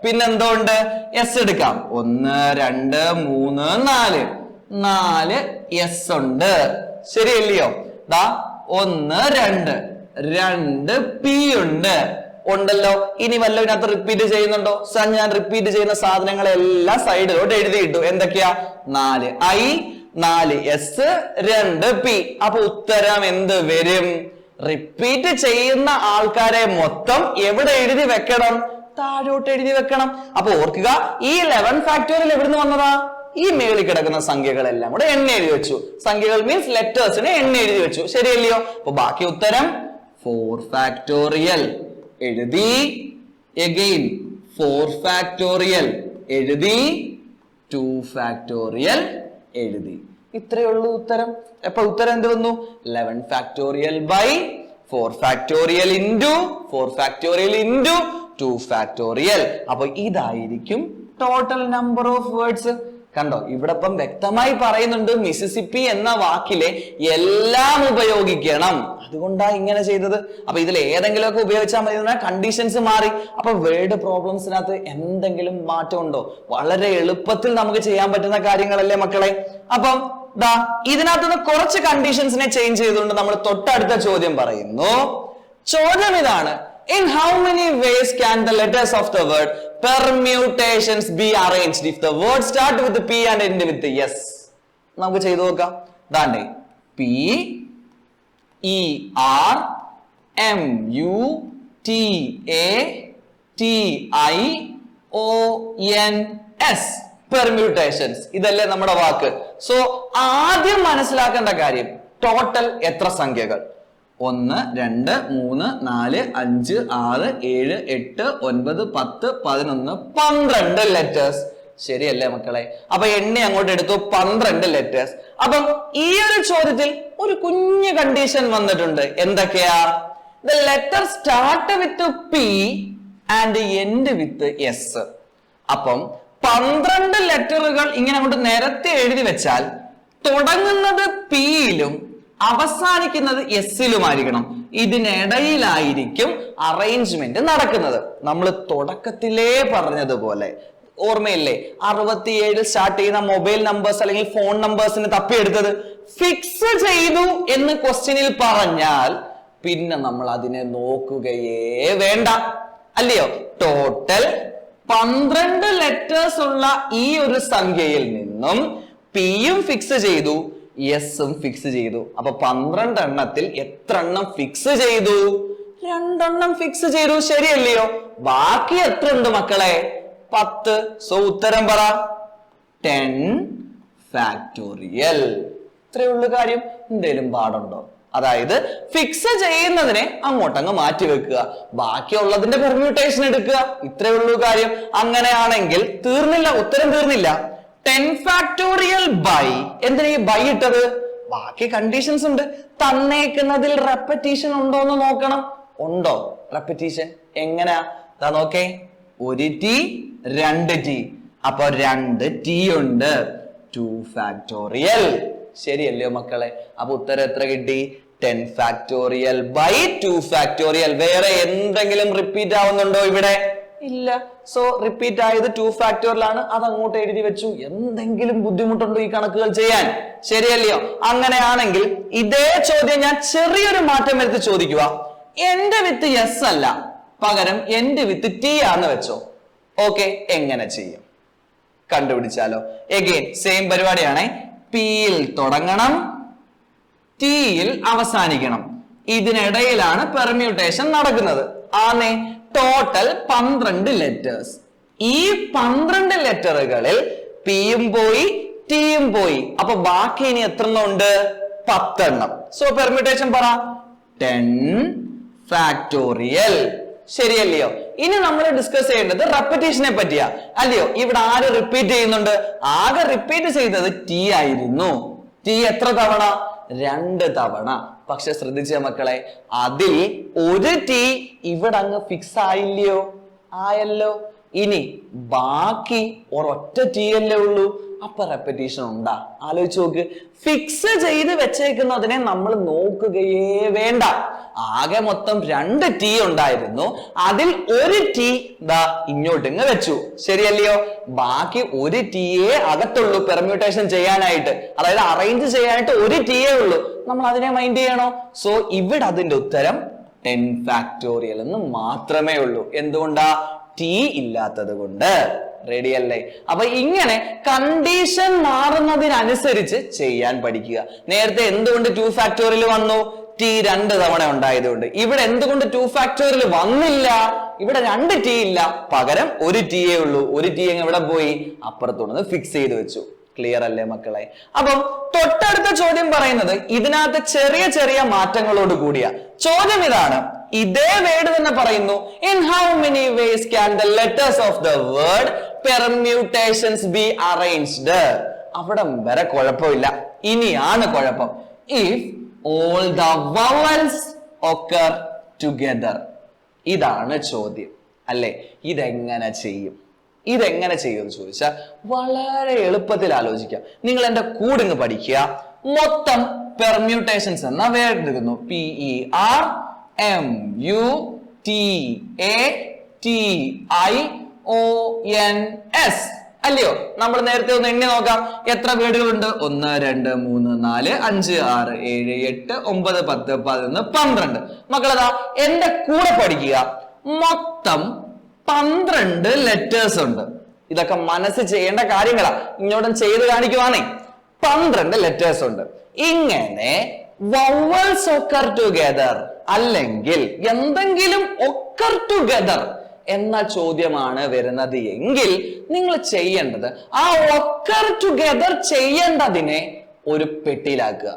പിന്നെന്തോ ഉണ്ട്? എസ് എടുക്കാം. 1 2 3 4 4 എസ് ഉണ്ട്. ശരിയല്ലയോ? ദാ 1 2 പി ഉണ്ട് ഉണ്ടല്ലോ. ഇനി വല്ലതിനകത്ത് റിപ്പീറ്റ് ചെയ്യുന്നുണ്ടോ? ഞാൻ റിപ്പീറ്റ് ചെയ്യുന്ന സാധനങ്ങളെല്ലാം സൈഡിലോട്ട് എഴുതിയിട്ടു. എന്തൊക്കെയാ? 4 ഐ 4 എസ് 2 പി. അപ്പൊ ഉത്തരം എന്ത് വരും? റിപ്പീറ്റ് ചെയ്യുന്ന ആൾക്കാരെ മൊത്തം എവിടെ എഴുതി വെക്കണം? താഴോട്ട് എഴുതി വെക്കണം. അപ്പൊ ഓർക്കുക, ഈ 11 ഫാക്ടോറിയൽ എവിടുന്ന് വന്നതാ? ഈ മേളിൽ കിടക്കുന്ന സംഖ്യകളെല്ലാം കൂടെ എണ്ണ എഴുതി വെച്ചു. സംഖ്യകൾ മീൻസ് ലെറ്റേഴ്സിനെ എണ്ണ എഴുതി വെച്ചു. ശരിയല്ലയോ? അപ്പൊ ബാക്കി ഉത്തരം 4 ഫാക്ടോറിയൽ എഴുതി. again 4 ഫാക്ടോറിയൽ എഴുതി. 2 ഫാക്ടോറിയൽ എഴുതി. ഇത്രയേ ഉള്ളൂ ഉത്തരം. അപ്പൊ ഉത്തരം എന്ത് വന്നു? 11 factorial by 4 factorial into 4 factorial into 2 factorial. അപ്പൊ ഇതായിരിക്കും ടോട്ടൽ നമ്പർ ഓഫ് വേർഡ്സ്. കണ്ടോ? ഇവിടെ ഇപ്പം വ്യക്തമായി പറയുന്നുണ്ട് മിസിസിപ്പി എന്ന വാക്കിലെ എല്ലാം ഉപയോഗിക്കണം. അതുകൊണ്ടാണ് ഇങ്ങനെ ചെയ്തത്. അപ്പൊ ഇതിൽ ഏതെങ്കിലുമൊക്കെ ഉപയോഗിച്ചാൽ മതി. കണ്ടീഷൻസ് മാറി. അപ്പൊ വേർഡ് പ്രോബ്ലംസിനകത്ത് എന്തെങ്കിലും മാറ്റം ഉണ്ടോ? വളരെ എളുപ്പത്തിൽ നമുക്ക് ചെയ്യാൻ പറ്റുന്ന കാര്യങ്ങളല്ലേ മക്കളെ? അപ്പം ദാ ഇതിനകത്തുനിന്ന് കുറച്ച് കണ്ടീഷൻസിനെ ചേഞ്ച് ചെയ്തുകൊണ്ട് നമ്മൾ തൊട്ടടുത്ത ചോദ്യം പറയുന്നു. ചോദ്യം ഇതാണ്, in how many ways can the letters of the word permutations be arranged if the word start with the p and end with the s? നമുക്ക് ചെയ്തു നോക്കാം. ദാണ്ടേ p e r m u t a t i o n s permutations. ഇതല്ലേ നമ്മുടെ വാക്ക്. So ആദ്യം മനസ്സിലാക്കേണ്ട കാര്യം, total എത്ര സംഖ്യകൾ? 1 2 3 4 5 6 7 8 9 10 11 12 ലെറ്റേഴ്സ്. ശരിയല്ലേ മക്കളെ? അപ്പൊ എണ്ണി അങ്ങോട്ട് എടുത്തു 12 ലെറ്റേഴ്സ്. അപ്പം ഈ ഒരു ചോദ്യത്തിൽ ഒരു കുഞ്ഞു കണ്ടീഷൻ വന്നിട്ടുണ്ട്. എന്തൊക്കെയാ? The letter start with P and end with S. അപ്പം 12 ലെറ്ററുകൾ ഇങ്ങനെ അങ്ങോട്ട് നിരത്തി എഴുതി വെച്ചാൽ തുടങ്ങുന്നത് പിയിലും അവസാനിക്കുന്നത് എസ്സിലുമായിരിക്കണം. ഇതിനിടയിലായിരിക്കും അറേഞ്ച്മെന്റ് നടക്കുന്നത്. നമ്മൾ തുടക്കത്തിലേ പറഞ്ഞതുപോലെ ഓർമ്മയില്ലേ? 67 സ്റ്റാർട്ട് ചെയ്യുന്ന മൊബൈൽ നമ്പേഴ്സ് അല്ലെങ്കിൽ ഫോൺ നമ്പേഴ്സിന് തപ്പിയെടുത്തത് ഫിക്സ് ചെയ്തു എന്ന് ക്വസ്റ്റ്യനിൽ പറഞ്ഞാൽ പിന്നെ നമ്മൾ അതിനെ നോക്കുകയേ വേണ്ട, അല്ലയോ? ടോട്ടൽ 12 ലെറ്റേഴ്സ് ഉള്ള ഈ ഒരു സംഖ്യയിൽ നിന്നും പിയും ഫിക്സ് ചെയ്തു, എസും ഫിക്സ് ചെയ്തു. അപ്പൊ 12 എണ്ണത്തിൽ എത്ര എണ്ണം ഫിക്സ് ചെയ്തു? 2 എണ്ണം ഫിക്സ് ചെയ്തു. ശരിയല്ലയോ? ബാക്കി എത്ര ഉണ്ട് മക്കളെ? 10. സോ ഉത്തരം പറ 10 ഫാക്ടോറിയൽ. ഇത്രയേ ഉള്ളു കാര്യം. എന്തേലും പാടുണ്ടോ? അതായത് ഫിക്സ് ചെയ്യുന്നതിനെ അങ്ങോട്ടങ്ങ് മാറ്റി വെക്കുക, ബാക്കിയുള്ളതിന്റെ പെർമ്യൂട്ടേഷൻ എടുക്കുക. ഇത്രയേ ഉള്ളൂ കാര്യം. അങ്ങനെയാണെങ്കിൽ തീർന്നില്ല, ഉത്തരം തീർന്നില്ല. 10 ഫാക്ടോറിയൽ ബൈ, എന്തിനാ ഈ ബൈ ഇട്ടത്? ബാക്കി കണ്ടീഷൻസ് ഉണ്ട്. തന്നേക്കുന്നതിൽ റെപ്പറ്റീഷൻ ഉണ്ടോ എന്ന് നോക്കണം. ഉണ്ടോ റെപ്പറ്റീഷൻ? എങ്ങനെയാ? നോക്കേ, 1 ടി 2 ടി, അപ്പൊ 2 ടി ഉണ്ട്. 2 ഫാക്ടോറിയൽ. ശരിയല്ലയോ മക്കളെ? അപ്പൊ ഉത്തരം എത്ര കിട്ടി? 10 ഫാക്ടോറിയൽ ബൈ 2 ഫാക്ടോറിയൽ. വേറെ എന്തെങ്കിലും റിപ്പീറ്റ് ആവുന്നുണ്ടോ ഇവിടെ? ഇല്ല. സോ റിപ്പീറ്റ് ആയത് 2 ഫാക്ടോറിയൽ ആണ്. അത് അങ്ങോട്ട് എഴുതി വെച്ചു. എന്തെങ്കിലും ബുദ്ധിമുട്ടുണ്ടോ ഈ കണക്കുകൾ ചെയ്യാൻ? ശരിയല്ലയോ? അങ്ങനെയാണെങ്കിൽ ഇതേ ചോദ്യം ഞാൻ ചെറിയൊരു മാറ്റം വരുത്തി ചോദിക്കുക. എന്റെ വിത്ത് എസ് അല്ല, പകരം എന്റെ വിത്ത് ടി ആന്ന് വെച്ചോ. ഓക്കെ, എങ്ങനെ ചെയ്യും? കണ്ടുപിടിച്ചാലോ? എഗെയിൻ സെയിം പരിപാടിയാണേ. പിയിൽ തുടങ്ങണം, ടിയിൽ അവസാനിക്കണം. ഇതിനിടയിലാണ് പെർമ്യൂട്ടേഷൻ നടക്കുന്നത്. ആന്നേ, ടോട്ടൽ 12 ലെറ്റേഴ്സ്. ഈ 12 ലെറ്ററുകളിൽ പിയും പോയി, ടിയും പോയി. അപ്പൊ ബാക്കി ഇനി എത്ര എണ്ണം ഉണ്ട്? 10 എണ്ണം. സോ പെർമ്യൂട്ടേഷൻ പറ 10 ഫാക്ടോറിയൽ. ശരിയല്ലയോ? ഇനി നമ്മൾ ഡിസ്കസ് ചെയ്യേണ്ടത് റെപ്പറ്റീഷനെ പറ്റിയാ, അല്ലയോ? ഇവിടെ ആര് റിപ്പീറ്റ് ചെയ്യുന്നുണ്ട്? ആകെ റിപ്പീറ്റ് ചെയ്തത് ടി ആയിരുന്നു. ടി എത്ര തവണ? 2 തവണ. പക്ഷെ ശ്രദ്ധിച്ച മക്കളെ, അതിൽ 1 ടി ഇവിടെ അങ്ങ് ഫിക്സ് ആയില്ലയോ? ആയല്ലോ. ഇനി ബാക്കി ഒരൊറ്റ ടി അല്ലേ ഉള്ളൂ. അപ്പൊ റെപ്പറ്റീഷൻ ഉണ്ടാ? ആലോചിച്ച് നോക്ക്. ഫിക്സ് ചെയ്ത് വെച്ചേക്കുന്നതിനെ നമ്മൾ നോക്കുകയേ വേണ്ട. ആകെ മൊത്തം 2 ടി ഉണ്ടായിരുന്നു. അതിൽ 1 ടി ദാ ഇങ്ങോട്ടിങ്ങ് വെച്ചു. ശരിയല്ലയോ? ബാക്കി 1 ടിയെ അകത്തുള്ളൂ പെർമ്യൂട്ടേഷൻ ചെയ്യാനായിട്ട്, അതായത് അറേഞ്ച് ചെയ്യാനായിട്ട് 1 ടിയേ ഉള്ളൂ. നമ്മൾ അതിനെ മൈൻഡ് ചെയ്യണോ? സോ ഇവിടെ അതിന്റെ ഉത്തരം 10 ഫാക്ടോറിയൽ എന്ന് മാത്രമേ ഉള്ളൂ. എന്തുകൊണ്ടാ? ടി ഇല്ലാത്തത് കൊണ്ട്. റെഡി അല്ലേ? അപ്പൊ ഇങ്ങനെ കണ്ടീഷൻ മാറുന്നതിനനുസരിച്ച് ചെയ്യാൻ പഠിക്കുക. നേരത്തെ എന്തുകൊണ്ട് 2 ഫാക്ടോറിയൽ വന്നു? ടി 2 തവണ ഉണ്ടായതുകൊണ്ട്. ഇവിടെ എന്തുകൊണ്ട് 2 ഫാക്ടോറിയൽ വന്നില്ല? ഇവിടെ 2 ടി ഇല്ല, പകരം 1 ടിയേ ഉള്ളൂ. 1 ടി എവിടെ പോയി? അപ്പുറത്തുള്ളത് ഫിക്സ് ചെയ്ത് വെച്ചു. ക്ലിയർ അല്ലേ മക്കളെ? അപ്പം തൊട്ടടുത്ത ചോദ്യം പറയുന്നത് ഇതിനകത്ത് ചെറിയ ചെറിയ മാറ്റങ്ങളോട് കൂടിയ ചോദ്യം. ഇതാണ്, ഇതേ വേർഡ് തന്നെ പറയുന്നു. In how many vase can the letters of the word permutations be arranged? അവിടം വരെ കുഴപ്പമില്ല. ഇനിയാണ് കുഴപ്പം. If all the vowels occur together. ഇതാണ് ചോദ്യം, അല്ലേ? ഇതെങ്ങനെ ചെയ്യും? ഇതെങ്ങനെ ചെയ്യുമെന്ന് ചോദിച്ചാൽ വളരെ എളുപ്പത്തിൽ ആലോചിക്കാം. നിങ്ങൾ എന്റെ കൂടെ ഇങ്ങ് പഠിക്കുക. മൊത്തം പെർമ്യൂട്ടേഷൻസ് എന്ന വേർഡ് എടുക്കുന്നു. PERMUTATIONS, അല്ലയോ? നമ്മൾ നേരത്തെ ഒന്ന് എണ്ണി നോക്കാം. എത്ര വേർഡുകളുണ്ട്? 1 2 3 4 5 6 7 8 9 10 11 12. മക്കളതാ എന്റെ കൂടെ പഠിക്കുക. മൊത്തം 12 ലെറ്റേഴ്സ് ഉണ്ട്. ഇതൊക്കെ മനസ്സ് ചെയ്യേണ്ട കാര്യങ്ങളാ. ഇങ്ങോട്ടും ചെയ്ത് കാണിക്കുവാണേ. 12 ലെറ്റേഴ്സ് ഉണ്ട്. ഇങ്ങനെ വവൽസ് occur together അല്ലെങ്കിൽ എന്തെങ്കിലും occur together എന്ന ചോദ്യമാണ് വരുന്നത് എങ്കിൽ നിങ്ങൾ ചെയ്യേണ്ടത് ആ occur together ചെയ്യേണ്ടതിനെ ഒരു പെട്ടിയിലാക്കുക.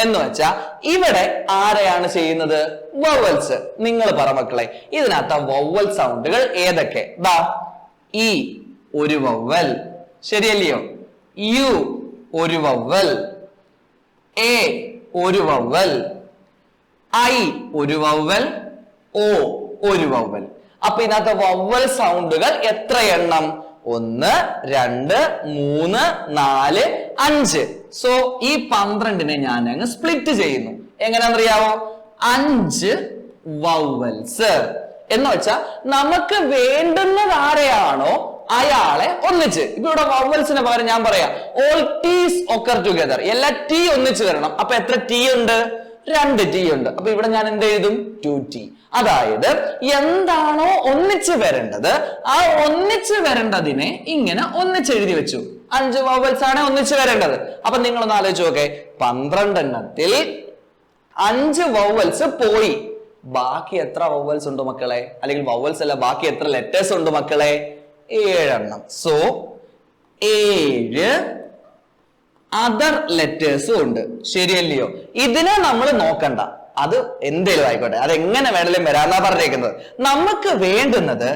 എന്ന് വെച്ചാ ഇവിടെ ആരെയാണ് ചെയ്യുന്നത്? വവൽസ്. നിങ്ങൾ പറ മക്കളെ, ഇതിനകത്ത് വവൽ സൗണ്ടുകൾ ഏതൊക്കെ? ദാ ഈ ഒരു വവൽ, ശരിയല്ലയോ? യു ഒരു വവ്വൽ, എ ഒരു വവ്വൽ, ഐ ഒരു വവ്വൽ, ഓ ഒരു വവ്വൽ. അപ്പൊ ഇതിനകത്ത് വവ്വൽ സൗണ്ടുകൾ എത്ര എണ്ണം? 1 2 3 4 5. സോ ഈ 12നെ ഞാൻ അങ്ങ് സ്പ്ലിറ്റ് ചെയ്യുന്നു. എങ്ങനെയാണെന്നറിയാവോ? 5 വവ്വൽസ് എന്ന് വെച്ചാൽ നമുക്ക് വേണ്ടുന്നത് ആരെയാണോ അയാളെ ഒന്നിച്ച്. ഇപ്പൊ ഇവിടെ വവ്വൽസിന് പകരം ഞാൻ പറയാം ഓൾ ടീസ് ഒക്കർ ടുഗദർ. എല്ലാ ടി ഒന്നിച്ച് വരണം. അപ്പൊ എത്ര ടി ഉണ്ട്? 2 ടി ഉണ്ട്. അപ്പൊ ഇവിടെ ഞാൻ എന്ത് എഴുതും? 2t. അതായത് എന്താണോ ഒന്നിച്ച് വരേണ്ടത് ആ ഒന്നിച്ച് വരേണ്ടതിനെ ഇങ്ങനെ ഒന്നിച്ച് എഴുതി വെച്ചു. 5 വവ്വൽസ് ആണ് ഒന്നിച്ച് വരേണ്ടത്. അപ്പൊ നിങ്ങളൊന്ന് ആലോചിച്ച് നോക്കേ, 12 എണ്ണത്തിൽ 5 വവ്വൽസ് പോയി. ബാക്കി എത്ര വവ്വൽസ് ഉണ്ട് മക്കളെ? അല്ലെങ്കിൽ വവ്വൽസ് അല്ല, ബാക്കി എത്ര ലെറ്റേഴ്സ് ഉണ്ട് മക്കളെ? 7 എണ്ണം. സോ 7 അതർ ലെറ്റേഴ്സും ഉണ്ട്. ശരിയല്ലയോ? ഇതിനെ നമ്മൾ നോക്കണ്ട, അത് എന്തേലും ആയിക്കോട്ടെ, അത് എങ്ങനെ വേണേലും വരാന്നാ പറഞ്ഞേക്കുന്നത്. നമുക്ക് വേണ്ടുന്നത്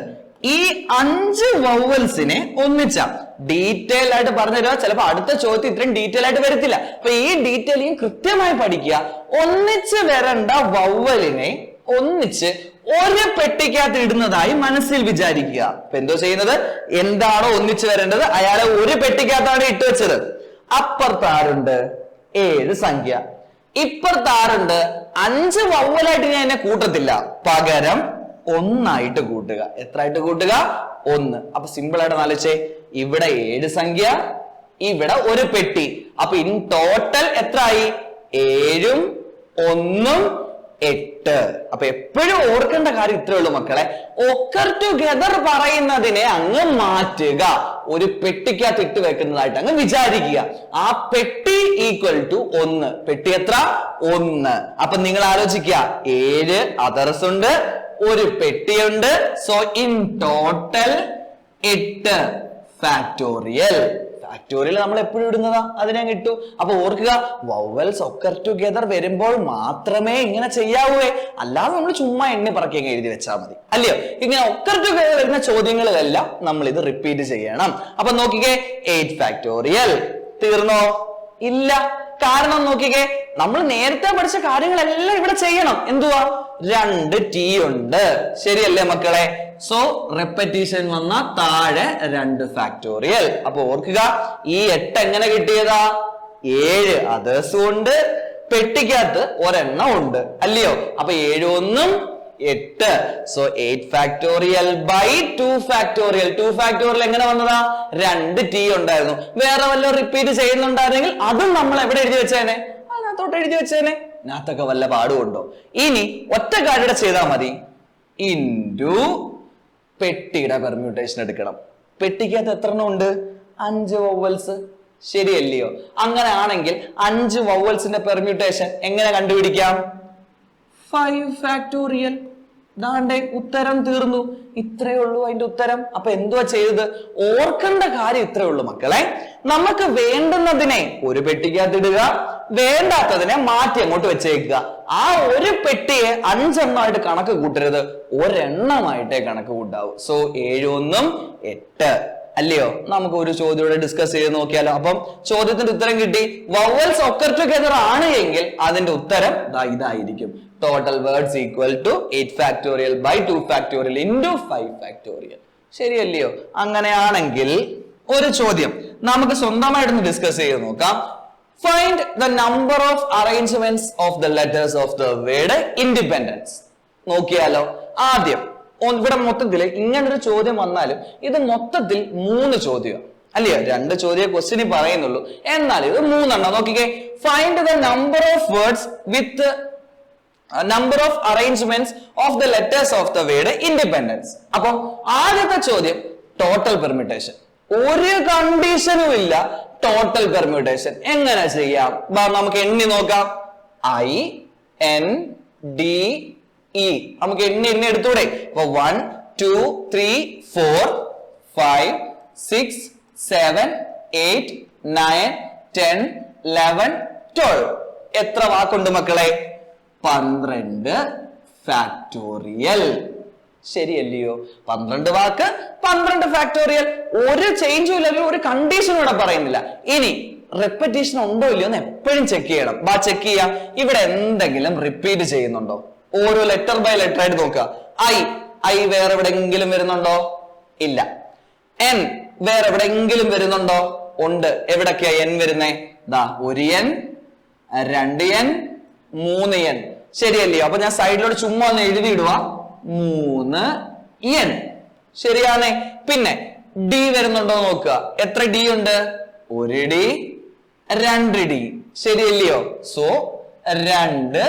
ഈ 5 വവ്വൽസിനെ ഒന്നിച്ചാ. ഡീറ്റെയിൽ ആയിട്ട് പറഞ്ഞുതരാ. ചിലപ്പോ അടുത്ത ചോദ്യത്തിൽ ഇത്രയും ഡീറ്റെയിൽ ആയിട്ട് വരത്തില്ല. അപ്പൊ ഈ ഡീറ്റെയിലിംഗ് കൃത്യമായി പഠിക്കുക. ഒന്നിച്ച് വരേണ്ട വവ്വലിനെ ഒന്നിച്ച് ഒരു പെട്ടിക്കകത്ത് ഇടുന്നതായി മനസ്സിൽ വിചാരിക്കുക. അപ്പൊ എന്തോ ചെയ്യുന്നത്? എന്താണോ ഒന്നിച്ച് വരേണ്ടത് അയാളെ ഒരു പെട്ടിക്കകത്താണ് ഇട്ട് വെച്ചത്. അപ്പുറത്താറുണ്ട് 7 സംഖ്യ, ഇപ്പുറത്താറുണ്ട് 5 വവ്വലായിട്ട് ഞാൻ എന്നെ കൂട്ടത്തില്ല, പകരം 1 ആയിട്ട് കൂട്ടുക. എത്ര ആയിട്ട് കൂട്ടുക? 1. അപ്പൊ സിമ്പിൾ ആയിട്ട് ആലോചിച്ചേ, ഇവിടെ 7 സംഖ്യ, ഇവിടെ ഒരു പെട്ടി. അപ്പൊ ഇൻ ടോട്ടൽ എത്ര ആയി? 7ഉം 1ഉം 8. അപ്പൊ എപ്പോഴും ഓർക്കേണ്ട കാര്യം ഇത്രേ ഉള്ളൂ മക്കളെ. ഒക്കർ ടുഗദർ പറയുന്നതിനെ അങ്ങ് മാറ്റുക, ഒരു പെട്ടിക്കകത്ത് ഇട്ട് വെക്കുന്നതായിട്ട് അങ്ങ് വിചാരിക്കുക. ആ പെട്ടി ഈക്വൽ ടു 1. പെട്ടി എത്ര? 1. അപ്പൊ നിങ്ങൾ ആലോചിക്കുക, 7 അതർസ് ഉണ്ട്, ഒരു പെട്ടിയുണ്ട്. So in total 8 factorial. Factorial നമ്മൾ എപ്പോഴും ഇടുന്നതാ, അതിനെ കിട്ടു. അപ്പൊ ഓർക്കുക, വവ്വൽസ് ഒക്കർ ടുഗദർ വരുമ്പോൾ മാത്രമേ ഇങ്ങനെ ചെയ്യാവൂ. അല്ലാതെ നമ്മൾ ചുമ്മാ എണ്ണി പറക്കി എഴുതി വെച്ചാൽ മതി, അല്ലയോ? ഇങ്ങനെ ഒക്കർ ടുഗദർ വരുന്ന ചോദ്യങ്ങളിലെല്ലാം നമ്മൾ ഇത് റിപ്പീറ്റ് ചെയ്യണം. അപ്പൊ നോക്കിക്കേ, 8 ഫാക്ടോറിയൽ. തീർന്നോ? ഇല്ല. കാരണം നോക്കിക്കേ, നമ്മൾ നേരത്തെ പഠിച്ച കാര്യങ്ങളെല്ലാം ഇവിടെ ചെയ്യണം. എന്തുവാ? 2 ടി ഉണ്ട്. ശരിയല്ലേ മക്കളെ? സോ റെപ്പറ്റീഷൻ വന്ന താഴെ 2 ഫാക്ടോറിയൽ. അപ്പൊ ഓർക്കുക, ഈ 8 എങ്ങനെ കിട്ടിയതാ? 7 അതേഴ്സും ഉണ്ട്, പെട്ടിക്കകത്ത് ഒരെണ്ണം ഉണ്ട്, അല്ലയോ? അപ്പൊ 7 1ഉം 8. So 8 factorial by 2 factorial. 2 factorial എങ്ങനെ വന്നതാ? 2 ടി ഉണ്ടായിരുന്നു. വേറെ വല്ല റിപ്പീറ്റ് ചെയ്യുന്നുണ്ടായിരുന്നെങ്കിൽ അതും നമ്മൾ എവിടെ എഴുതി വെച്ചേനെ? അതിനകത്തോട്ട് എഴുതി വെച്ചേനെ. ഇതിനകത്തൊക്കെ വല്ല പാടുണ്ടോ? ഇനി ഒറ്റ കാര്യം ചെയ്താൽ മതി. ഇൻറ്റു പെട്ടിയുടെ പെർമ്യൂട്ടേഷൻ എടുക്കണം. പെട്ടിക്കകത്ത് എത്ര എണ്ണം ഉണ്ട്? 5 വവ്വൽസ്. ശരിയല്ലയോ? അങ്ങനെ ആണെങ്കിൽ 5 വവ്വൽസിന്റെ പെർമ്യൂട്ടേഷൻ എങ്ങനെ കണ്ടുപിടിക്കാം? 5 ഫാക്ടോറിയൽ. ദാണ്ടെ ഉത്തരം തീർന്നു. ഇത്രയേ ഉള്ളൂ അതിന്റെ ഉത്തരം. അപ്പൊ എന്തുവാ ചെയ്തത്? ഓർക്കേണ്ട കാര്യം ഇത്രയേ ഉള്ളൂ മക്കളെ. നമുക്ക് വേണ്ടുന്നതിനെ ഒരു പെട്ടിക്കകത്ത് ഇടുക, വേണ്ടാത്തതിനെ മാറ്റി അങ്ങോട്ട് വെച്ചേക്കുക. ആ ഒരു പെട്ടിയെ 5 എണ്ണമായിട്ട് കണക്ക് കൂട്ടരുത്, ഒരെണ്ണമായിട്ടേ കണക്ക് കൂട്ടാവൂ. സോ 7 1ഉം 8, അല്ലയോ? നമുക്ക് ഒരു ചോദ്യം ഇവിടെ ഡിസ്കസ് ചെയ്ത് നോക്കിയാലോ. അപ്പം ചോദ്യത്തിന്റെ ഉത്തരം കിട്ടി. വവ്വൽസ് ഒക്കർ ടുഗദർ ആണ് എങ്കിൽ അതിന്റെ ഉത്തരം ഇതായിരിക്കും. Total words equal to 8 factorial by 2 factorial into 5 factorial. ശരിയല്ലയോ? അങ്ങനെയാണെങ്കിൽ ഒരു ചോദ്യം നമുക്ക് സ്വന്തമായിട്ടൊന്ന് ഡിസ്കസ് ചെയ്ത് നോക്കാം. Find the number of arrangements of the letters of the word independence. നോക്കിയാലോ. ആദ്യം ഇവിടെ മൊത്തത്തിൽ ഇങ്ങനൊരു ചോദ്യം വന്നാലും ഇത് മൊത്തത്തിൽ 3 ചോദ്യം, അല്ലയോ? 2 ചോദ്യം ക്വസ്റ്റ്യൻ പറയുന്നുള്ളൂ, എന്നാൽ ഇത് 3 എണ്ണം. നോക്കിക്കേ, find the number of words with number of arrangements of the letters of the word independence. അപ്പൊ ആദ്യത്തെ ചോദ്യം ടോട്ടൽ പെർമ്യൂട്ടേഷൻ. ഒരു കണ്ടീഷനും ഇല്ല, ടോട്ടൽ പെർമ്യൂട്ടേഷൻ എങ്ങനെ ചെയ്യാം? നമുക്ക് എണ്ണി നോക്കാം. I N D E. നമുക്ക് എണ്ണി എടുത്തൂടെ? അപ്പൊ 1 2 3 4 5 6 7 8 9 10 11 12. എത്ര വാക്കുണ്ട് മക്കളെ? 12 ഫാക്ടോറിയൽ. ശരിയല്ലയോ? 12 വാക്ക് 12 ഫാക്ടോറിയൽ. ഒരു ചേഞ്ചും ഇല്ലെങ്കിൽ ഒരു കണ്ടീഷനും ഇവിടെ പറയുന്നില്ല. ഇനി റിപ്പീറ്റേഷൻ ഉണ്ടോ ഇല്ലയോ എന്ന് എപ്പോഴും ചെക്ക് ചെയ്യണം. ചെക്ക് ചെയ്യാം. ഇവിടെ എന്തെങ്കിലും റിപ്പീറ്റ് ചെയ്യുന്നുണ്ടോ? ഓരോ ലെറ്റർ ബൈ ലെറ്റർ ആയിട്ട് നോക്കുക. ഐ വേറെ എവിടെയെങ്കിലും വരുന്നുണ്ടോ? ഇല്ല. എൻ വേറെ എവിടെയെങ്കിലും വരുന്നുണ്ടോ? ഉണ്ട്. എവിടൊക്കെയാ എൻ വരുന്നേ? ഒരു എൻ, 2 എൻ, 3 എൻ. ശരിയല്ലയോ? അപ്പൊ ഞാൻ സൈഡിലോട്ട് ചുമ്മാ ഒന്ന് എഴുതിയിടുക. 3 എൻ. ശരിയാണേ. പിന്നെ ഡി വരുന്നുണ്ടോ നോക്കുക. എത്ര ഡി ഉണ്ട്? 1 ഡി, 2 ഡി. ശരിയല്ലയോ? സോ 2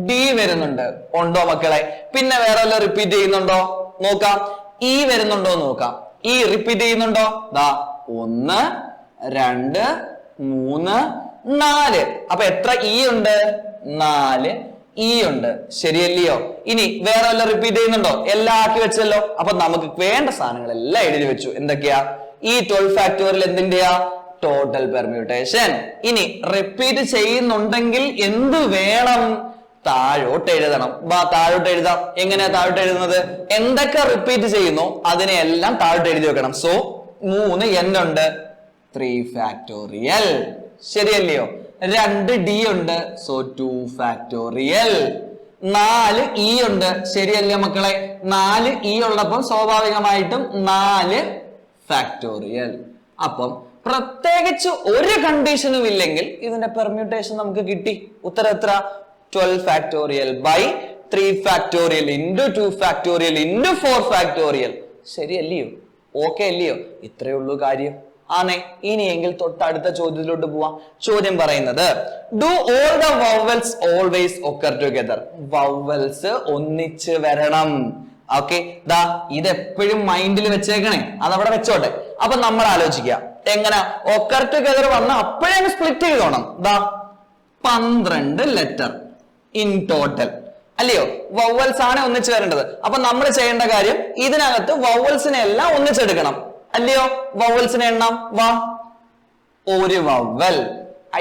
ഡി വരുന്നുണ്ട്. ഉണ്ടോ മക്കളെ? പിന്നെ വേറെ വല്ല റിപ്പീറ്റ് ചെയ്യുന്നുണ്ടോ നോക്കാം. ഇ വരുന്നുണ്ടോ നോക്കാം. ഇ റിപ്പീറ്റ് ചെയ്യുന്നുണ്ടോ? 1, 2, 3, 4. അപ്പൊ എത്ര ഇ ഉണ്ട്? 4 ഇ ഉണ്ട്. ശരിയല്ലയോ? ഇനി വേറെ വല്ല റിപ്പീറ്റ് ചെയ്യുന്നുണ്ടോ? എല്ലാം ആക്കി വെച്ചല്ലോ. അപ്പൊ നമുക്ക് വേണ്ട സാധനങ്ങളെല്ലാം എഴുതി വെച്ചു. എന്തൊക്കെയാ? ഈ 12 ഫാക്ടോറിയൽ എന്തിന്റെയാ? Total permutation. ഇനി റിപ്പീറ്റ് ചെയ്യുന്നുണ്ടെങ്കിൽ എന്ത് വേണം? താഴോട്ട് എഴുതണം. താഴോട്ട് എഴുതാം. എങ്ങനെയാ താഴോട്ട് എഴുതുന്നത്? എന്തൊക്കെ റിപ്പീറ്റ് ചെയ്യുന്നു അതിനെല്ലാം താഴോട്ട് എഴുതി വെക്കണം. സോ 3 എൻ ഉണ്ട്, 3 ഫാക്ടോറിയൽ. ശരിയല്ലയോ? 2 ഡി ഉണ്ട്, സോ 2 ഫാക്ടോറിയൽ. 4 ഇ ഉണ്ട്. ശരിയല്ലേ മക്കളെ? 4 ഇ ഉള്ളപ്പോൾ സ്വാഭാവികമായിട്ടും 4 ഫാക്ടോറിയൽ. അപ്പം പ്രത്യേകിച്ച് ഒരു കണ്ടീഷനും ഇല്ലെങ്കിൽ ഇതിന്റെ പെർമ്യൂട്ടേഷൻ നമുക്ക് കിട്ടി. ഉത്തരം എത്ര? 12 factorial by 3 factorial into 2 factorial into 4 factorial. ശരിയല്ലയോ? ഓക്കെ അല്ലയോ? ഇത്രയേ ഉള്ളൂ കാര്യം. ആണേ. ഇനിയെങ്കിൽ തൊട്ടടുത്ത ചോദ്യത്തിലോട്ട് പോവാം. ചോദ്യം പറയുന്നത് do all the vowels always occur together. Vowels ഒന്നിച്ച് വരണം. ഓക്കെ, ഇത് എപ്പോഴും മൈൻഡിൽ വെച്ചേക്കണേ. അതവിടെ വെച്ചോട്ടെ. അപ്പൊ നമ്മൾ ആലോചിക്കുക എങ്ങനെ ഒക്കർ ടുഗദർ വന്ന അപ്പോഴേ സ്പ്ലിറ്റ് ചെയ്തോണം. 12 ലെറ്റർ ഇൻ ടോട്ടൽ അല്ലയോ? വവൽസ് ആണ് ഒന്നിച്ച് വരേണ്ടത്. അപ്പൊ നമ്മൾ ചെയ്യേണ്ട കാര്യം ഇതിനകത്ത് വവൽസിനെ എല്ലാം ഒന്നിച്ചെടുക്കണം അല്ലയോ? വവൽസിനെ എണ്ണാം. ഒരു വവൽ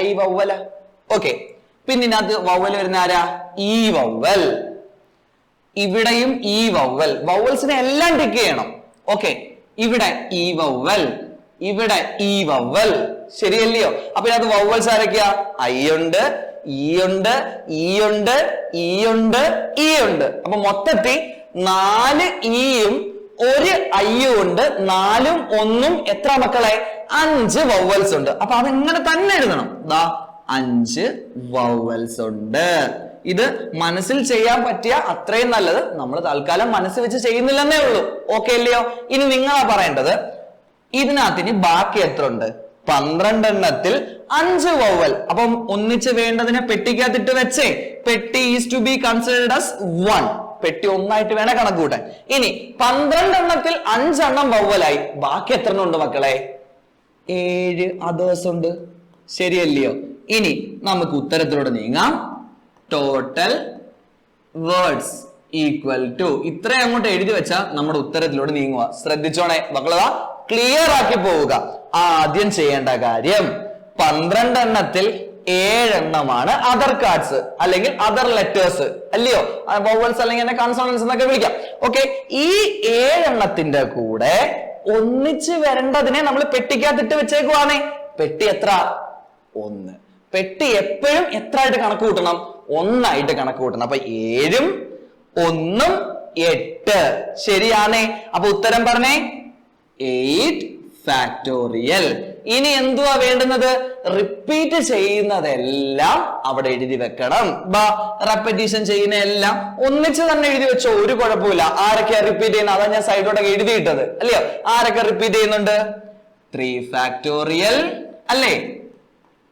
ഐ വവ്വല. ഓക്കെ, പിന്നെ ഇതിനകത്ത് വവൽ വരുന്ന ആരാ? ഈ വവൽ. ഇവിടെയും ഈ വവൽ. വവൽസിനെ എല്ലാം ടിക്ക് ചെയ്യണം. ഓക്കെ, ഇവിടെ ഈ വവൽ, ഇവിടെ ഈ വവൽ. ശരിയല്ലയോ? അപ്പൊ ഇതിനകത്ത് വവൽസ് ആരൊക്കെയാ? ഐ ഉണ്ട്, ഈ ഉണ്ട്, ഈ ഉണ്ട്, ഈ ഉണ്ട്, ഈ ഉണ്ട്. അപ്പൊ മൊത്തത്തിൽ 4 ഈയും 1 ഐയും ഉണ്ട്. 4ഉം 1ഉം എത്ര മക്കളെ? 5 വവൽസ് ഉണ്ട്. അപ്പൊ അതെങ്ങനെ തന്നെ എഴുതണം. 5 വവൽസ് ഉണ്ട്. ഇത് മനസ്സിൽ ചെയ്യാൻ പറ്റിയ അത്രയും നല്ലത്. നമ്മൾ തൽക്കാലം മനസ്സിൽ വെച്ച് ചെയ്യുന്നില്ലെന്നേ ഉള്ളൂ. ഓക്കെ അല്ലയോ? ഇനി നിങ്ങളാ പറയേണ്ടത് ഇതിനകത്തിന് ബാക്കി എത്ര ഉണ്ട്? 12 എണ്ണത്തിൽ 5 വവൽ. അപ്പം ഒന്നിച്ച് വേണ്ടതിനെ പെട്ടിക്കകത്തിട്ട് വെച്ചേ. പെട്ടി is to be considered as 1. പെട്ടി ഒന്നായിട്ട് വേണേ കണക്ക് കൂട്ടാൻ. ഇനി 12 എണ്ണത്തിൽ 5 എണ്ണം വവ്വലായി. ബാക്കി എത്ര എണ്ണം ഉണ്ട് മക്കളെ? 7 അതേഴ്സ് ഉണ്ട്. ശരിയല്ലയോ? ഇനി നമുക്ക് ഉത്തരത്തിലൂടെ നീങ്ങാം. ടോട്ടൽ വേർഡ്സ് ഈക്വൽ ടു ഇത്രയും അങ്ങോട്ട് എഴുതി വെച്ചാൽ നമ്മുടെ ഉത്തരത്തിലൂടെ നീങ്ങുക. ശ്രദ്ധിച്ചോണേ മക്കളെ, ക്ലിയർ ആക്കി പോവുക. ആദ്യം ചെയ്യേണ്ട കാര്യം 12 എണ്ണത്തിൽ 7 എണ്ണമാണ് അതർ കാർഡ്സ് അല്ലെങ്കിൽ അതർ ലെറ്റേഴ്സ് അല്ലയോ? വവൽസ് അല്ലെങ്കിൽ കൺസോണൻസ് എന്നൊക്കെ വിളിക്കാം. ഓക്കെ, ഈ 7 എണ്ണത്തിന്റെ കൂടെ ഒന്നിച്ച് വരേണ്ടതിനെ നമ്മൾ പെട്ടിക്കകത്തിട്ട് വെച്ചേക്കുവാണേ. പെട്ടി എത്ര? 1. പെട്ടി എപ്പോഴും എത്ര ആയിട്ട് കണക്ക് കൂട്ടണം? 1 ആയിട്ട് കണക്ക് കൂട്ടണം. അപ്പൊ 7ഉം 1ഉം 8. ശരിയാണേ. അപ്പൊ ഉത്തരം പറഞ്ഞേ 8 ഫാക്ടോറിയൽ. ഇനി എന്തുവാ വേണ്ടുന്നത്? റിപ്പീറ്റ് ചെയ്യുന്നതെല്ലാം അവിടെ എഴുതി വെക്കണം. റെപ്പറ്റീഷൻ ചെയ്യുന്ന എല്ലാം ഒന്നിച്ച് തന്നെ എഴുതി വെച്ചോ, ഒരു കുഴപ്പമില്ല. ആരൊക്കെയാ റിപ്പീറ്റ് ചെയ്യുന്നത്? അതാ ഞാൻ സൈഡിലോട്ടൊക്കെ എഴുതിയിട്ടത് അല്ലയോ? ആരൊക്കെ റിപ്പീറ്റ് ചെയ്യുന്നുണ്ട്? 3 ഫാക്ടോറിയൽ അല്ലേ?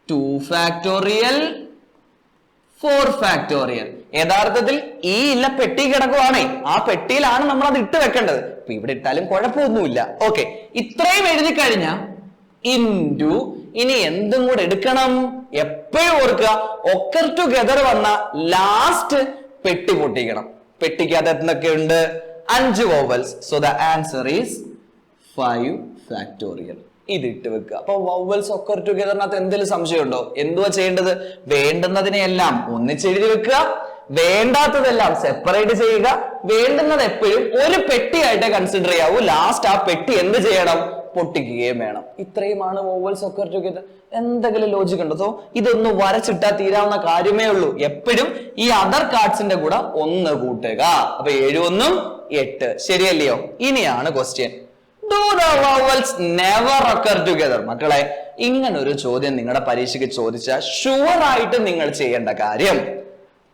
2 ഫാക്ടോറിയൽ, 4 ഫാക്ടോറിയൽ. യഥാർത്ഥത്തിൽ ഈ ഇല്ല പെട്ടി കിടക്കുവാണേ. ആ പെട്ടിയിലാണ് നമ്മൾ അത് ഇട്ട് വെക്കേണ്ടത്. ഇപ്പൊ ഇവിടെ ഇട്ടാലും കുഴപ്പമൊന്നുമില്ല. ഓക്കെ, ഇത്രയും എഴുതി കഴിഞ്ഞ ഇൻറ്റു ഇനി എന്തും കൂടെ എടുക്കണം. എപ്പോഴും ഓർക്കുക, ഒക്കർ ടുഗദർ വന്ന ലാസ്റ്റ് പെട്ടി പൊട്ടിക്കണം. പെട്ടിക്കകത്ത് എന്തൊക്കെ ഉണ്ട്? 5 vowels. So the answer is 5 factorial. ഇതിട്ട് വെക്കുക. അപ്പൊ വവൽസ് ഒക്കർ ടുഗദറിനകത്ത് എന്തെങ്കിലും സംശയമുണ്ടോ? എന്തുവാ ചെയ്യേണ്ടത്? വേണ്ടുന്നതിനെല്ലാം ഒന്നിച്ച് എഴുതി വെക്കുക. വേണ്ടാത്തതെല്ലാം സെപ്പറേറ്റ് ചെയ്യുക, വേണ്ടുന്നത് എപ്പോഴും ഒരു പെട്ടിയായിട്ട് കൺസിഡർ ചെയ്യാവൂ. ലാസ്റ്റ് ആ പെട്ടി എന്ത് ചെയ്യണം? പൊട്ടിക്കുകയും വേണം. ഇത്രയുമാണ് വോവൽസ് ഒക്കർ ടുഗദർ. എന്തെങ്കിലും ലോജിക് ഉണ്ടോ? സോ ഇതൊന്ന് വരച്ചിട്ടാൽ തീരാവുന്ന കാര്യമേ ഉള്ളൂ. എപ്പോഴും ഈ അതർ കാർഡ്സിന്റെ കൂടെ 1 കൂട്ടുക. അപ്പൊ 7 1 8. ശരിയല്ലയോ? ഇനിയാണ് question. Do the vowels never occur together? മക്കളെ, ഇങ്ങനെ ഒരു ചോദ്യം നിങ്ങളുടെ പരീക്ഷയ്ക്ക് ചോദിച്ചാൽ ഷുവർ ആയിട്ട് നിങ്ങൾ ചെയ്യേണ്ട കാര്യം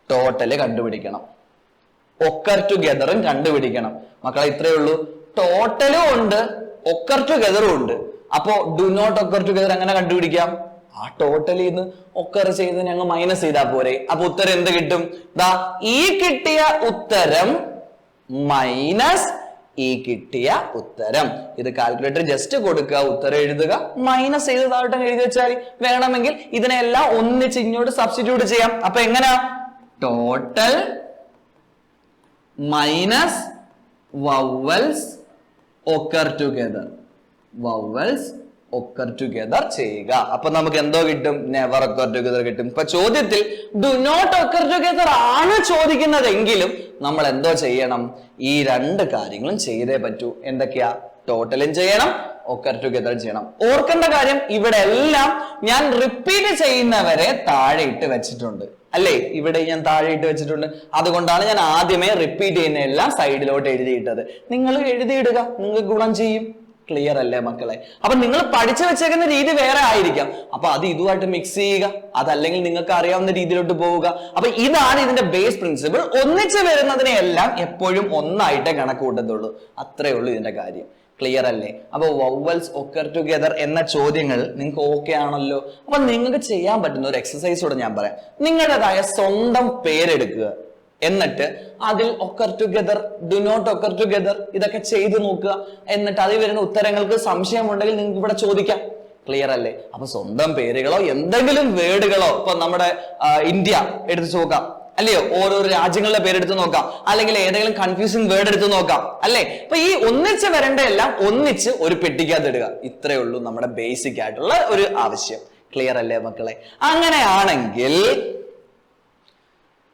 ടോട്ടല് കണ്ടുപിടിക്കണം, ഒക്കർ ടുഗദറും കണ്ടുപിടിക്കണം. മക്കളെ, ഇത്രയേ ഉള്ളൂ. ടോട്ടലും ഉണ്ട്, ഒക്കർ ടുഗദറും ഉണ്ട്. അപ്പോ ഡു നോട്ട് ഒക്കർ ടുഗദർ എങ്ങനെ കണ്ടുപിടിക്കാം? ആ ടോട്ടലിൽ നിന്ന് ഒക്കർ ചെയ്ത് ഞങ്ങൾ മൈനസ് ചെയ്താൽ പോരെ. അപ്പൊ ഉത്തരം എന്ത് കിട്ടും? ദാ ഈ കിട്ടിയ ഉത്തരം മൈനസ് ഈ കിട്ടിയ ഉത്തരം. ഇത് കാൽക്കുലേറ്റർ ജസ്റ്റ് കൊടുക്കുക, ഉത്തരം എഴുതുക, മൈനസ് ചെയ്ത് താഴോട്ട് എഴുതി വെച്ചാൽ വേണമെങ്കിൽ ഇതിനെല്ലാം ഒന്നിച്ച് ഇങ്ങോട്ട് സബ്സ്റ്റിറ്റ്യൂട്ട് ചെയ്യാം. അപ്പൊ എങ്ങനെയാ? Total minus vowels occur together, vowels occur together ചെയ്യുക. അപ്പൊ നമുക്ക് എന്തോ കിട്ടും? നെവർ ഒക്കർ ടുഗദർ കിട്ടും. ഇപ്പൊ ചോദ്യത്തിൽ ഡു നോട്ട് ഒക്കർ ടുഗദർ ആണ് ചോദിക്കുന്നതെങ്കിലും നമ്മൾ എന്തോ ചെയ്യണം? ഈ 2 കാര്യങ്ങളും ചെയ്തേ പറ്റൂ. എന്തൊക്കെയാ? ടോട്ടലും ചെയ്യണം, ഒക്കർ ടുഗദർ ചെയ്യണം. ഓർക്കേണ്ട കാര്യം, ഇവിടെ എല്ലാം ഞാൻ റിപ്പീറ്റ് ചെയ്യുന്നവരെ താഴെ ഇട്ട് വെച്ചിട്ടുണ്ട് അല്ലേ? ഇവിടെ ഞാൻ താഴെ ഇട്ട് വെച്ചിട്ടുണ്ട്. അതുകൊണ്ടാണ് ഞാൻ ആദ്യമേ റിപ്പീറ്റ് ചെയ്യുന്ന എല്ലാം സൈഡിലോട്ട് എഴുതിയിട്ടത്. നിങ്ങൾ എഴുതിയിടുക, നിങ്ങൾക്ക് ഗുണം ചെയ്യും. ക്ലിയർ അല്ലേ മക്കളെ? അപ്പൊ നിങ്ങൾ പഠിച്ചു വെച്ചേക്കുന്ന രീതി വേറെ ആയിരിക്കാം. അപ്പൊ അത് ഇതുമായിട്ട് മിക്സ് ചെയ്യുക, അതല്ലെങ്കിൽ നിങ്ങൾക്ക് അറിയാവുന്ന രീതിയിലോട്ട് പോവുക. അപ്പൊ ഇതാണ് ഇതിന്റെ ബേസ് പ്രിൻസിപ്പിൾ. ഒന്നിച്ച് വരുന്നതിനെ എല്ലാം എപ്പോഴും ഒന്നായിട്ടേ കണക്ക് കൂട്ടത്തുള്ളൂ. അത്രേ ഉള്ളൂ ഇതിന്റെ കാര്യം. ക്ലിയർ അല്ലേ? അപ്പൊ വവൽസ് ഒക്കർ ടുഗദർ എന്ന ചോദ്യങ്ങൾ നിങ്ങൾക്ക് ഓക്കെ ആണല്ലോ? അപ്പൊ നിങ്ങൾക്ക് ചെയ്യാൻ പറ്റുന്ന ഒരു എക്സസൈസോടെ ഞാൻ പറയാം. നിങ്ങളുടേതായ സ്വന്തം പേരെടുക്കുക, എന്നിട്ട് അതിൽ occur together, do not occur together ഇതൊക്കെ ചെയ്തു നോക്കുക. എന്നിട്ട് അതിൽ വരുന്ന ഉത്തരങ്ങൾക്ക് സംശയമുണ്ടെങ്കിൽ നിങ്ങൾക്ക് ഇവിടെ ചോദിക്കാം. ക്ലിയർ അല്ലേ? അപ്പൊ സ്വന്തം പേരുകളോ എന്തെങ്കിലും വേർഡുകളോ, ഇപ്പൊ നമ്മുടെ ഇന്ത്യ എടുത്ത് നോക്കാം അല്ലയോ? ഓരോരോ രാജ്യങ്ങളുടെ പേരെടുത്ത് നോക്കാം, അല്ലെങ്കിൽ ഏതെങ്കിലും കൺഫ്യൂസിങ് വേർഡ് എടുത്ത് നോക്കാം അല്ലെ? അപ്പൊ ഈ ഒന്നിച്ച് വരേണ്ട എല്ലാം ഒന്നിച്ച് ഒരു പെട്ടിക്കകത്ത് ഇടുക. ഇത്രയേ ഉള്ളൂ നമ്മുടെ ബേസിക് ആയിട്ടുള്ള ഒരു ആവശ്യം. ക്ലിയർ അല്ലേ മക്കളെ? അങ്ങനെയാണെങ്കിൽ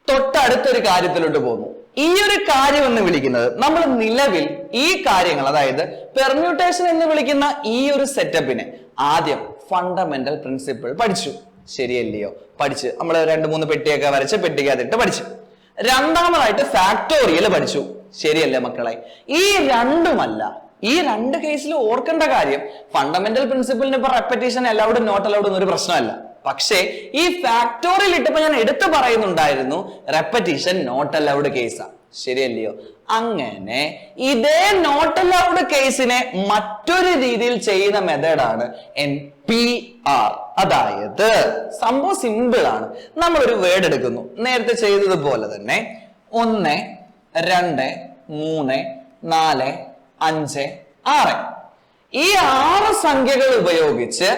തൊട്ടടുത്തൊരു കാര്യത്തിലോട്ട് പോകുന്നു. ഈ ഒരു കാര്യം എന്ന് വിളിക്കുന്നത്, നമ്മൾ നിലവിൽ ഈ കാര്യങ്ങൾ, അതായത് പെർമ്യൂട്ടേഷൻ എന്ന് വിളിക്കുന്ന ഈ ഒരു സെറ്റപ്പിനെ ആദ്യം ഫണ്ടമെന്റൽ പ്രിൻസിപ്പിൾ പഠിച്ചു. ശരിയല്ലയോ? പഠിച്ച് നമ്മൾ 2-3 പെട്ടിയൊക്കെ വരച്ച് പെട്ടിക്കകത്തിട്ട് പഠിച്ചു. രണ്ടാമതായിട്ട് ഫാക്ടോറിയൽ പഠിച്ചു. ശരിയല്ലേ മക്കളെ? ഈ രണ്ടുമല്ല, ഈ 2 കേസിൽ ഓർക്കേണ്ട കാര്യം, ഫണ്ടമെന്റൽ പ്രിൻസിപ്പിളിന് ഇപ്പൊ റെപ്പറ്റീഷൻ അലൗഡ് നോട്ട് അലൗഡ് എന്നൊരു പ്രശ്നമല്ല. പക്ഷേ ഈ ഫാക്ടോറിയൽ ഇട്ടപ്പോ ഞാൻ എടുത്തു പറയുന്നുണ്ടായിരുന്നു റെപ്പറ്റീഷൻ നോട്ട് അലൗഡ് കേസാണ്. ശരിയല്ലയോ? അങ്ങനെ ഇതേ നോട്ട് അലൗഡ് കേസിനെ മറ്റൊരു രീതിയിൽ ചെയ്യുന്ന മെത്തേഡാണ് NPR. അതായത് സംഭവം സിമ്പിൾ ആണ്. നമ്മളൊരു വേർഡ് എടുക്കുന്നു, നേരത്തെ ചെയ്തതുപോലെ തന്നെ 1 2 3 4 5 6 ഈ 6 സംഖ്യകൾ ഉപയോഗിച്ച്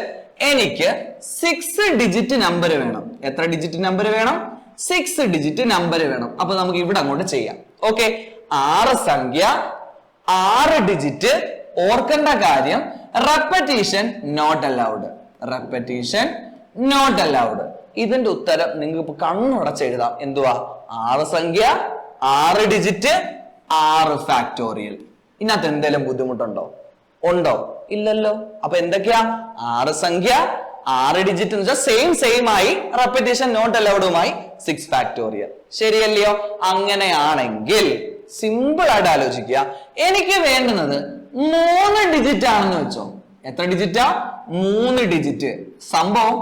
എനിക്ക് 6 ഡിജിറ്റ് നമ്പർ വേണം. എത്ര ഡിജിറ്റ് നമ്പർ വേണം? 6 ഡിജിറ്റ് നമ്പർ വേണം. അപ്പൊ നമുക്ക് ഇവിടെ അങ്ങോട്ട് ചെയ്യാം. ഓക്കെ, 6 സംഖ്യ 6 ഡിജിറ്റ്. ഓർക്കേണ്ട കാര്യം, repetition not allowed, repetition not allowed. ഇതിന്റെ ഉത്തരം നിങ്ങൾക്ക് ഇപ്പൊ കണ്ണുടച്ച് എഴുതാം. എന്തുവാ? 6 സംഖ്യ 6 ഡിജിറ്റ് 6 ഫാക്ടോറിയൽ. ഇതിനകത്ത് എന്തെങ്കിലും ബുദ്ധിമുട്ടുണ്ടോ? ഉണ്ടോ? ഇല്ലല്ലോ. അപ്പൊ എന്തൊക്കെയാ? 6 സംഖ്യ 6 ഡിജിറ്റ് എന്ന് വെച്ചാൽ സെയിം ആയി റെപ്പറ്റീഷൻ നോട്ട് അലൗഡുമായി 6 ഫാക്ടോറിയൽ. ശരിയല്ലയോ? അങ്ങനെയാണെങ്കിൽ സിമ്പിൾ ആയിട്ട് ആലോചിക്കുക. എനിക്ക് വേണ്ടുന്നത് 3 ഡിജിറ്റ് ആണെന്ന് വെച്ചോ. എത്ര ഡിജിറ്റാ? 3 ഡിജിറ്റ്. സംഭവം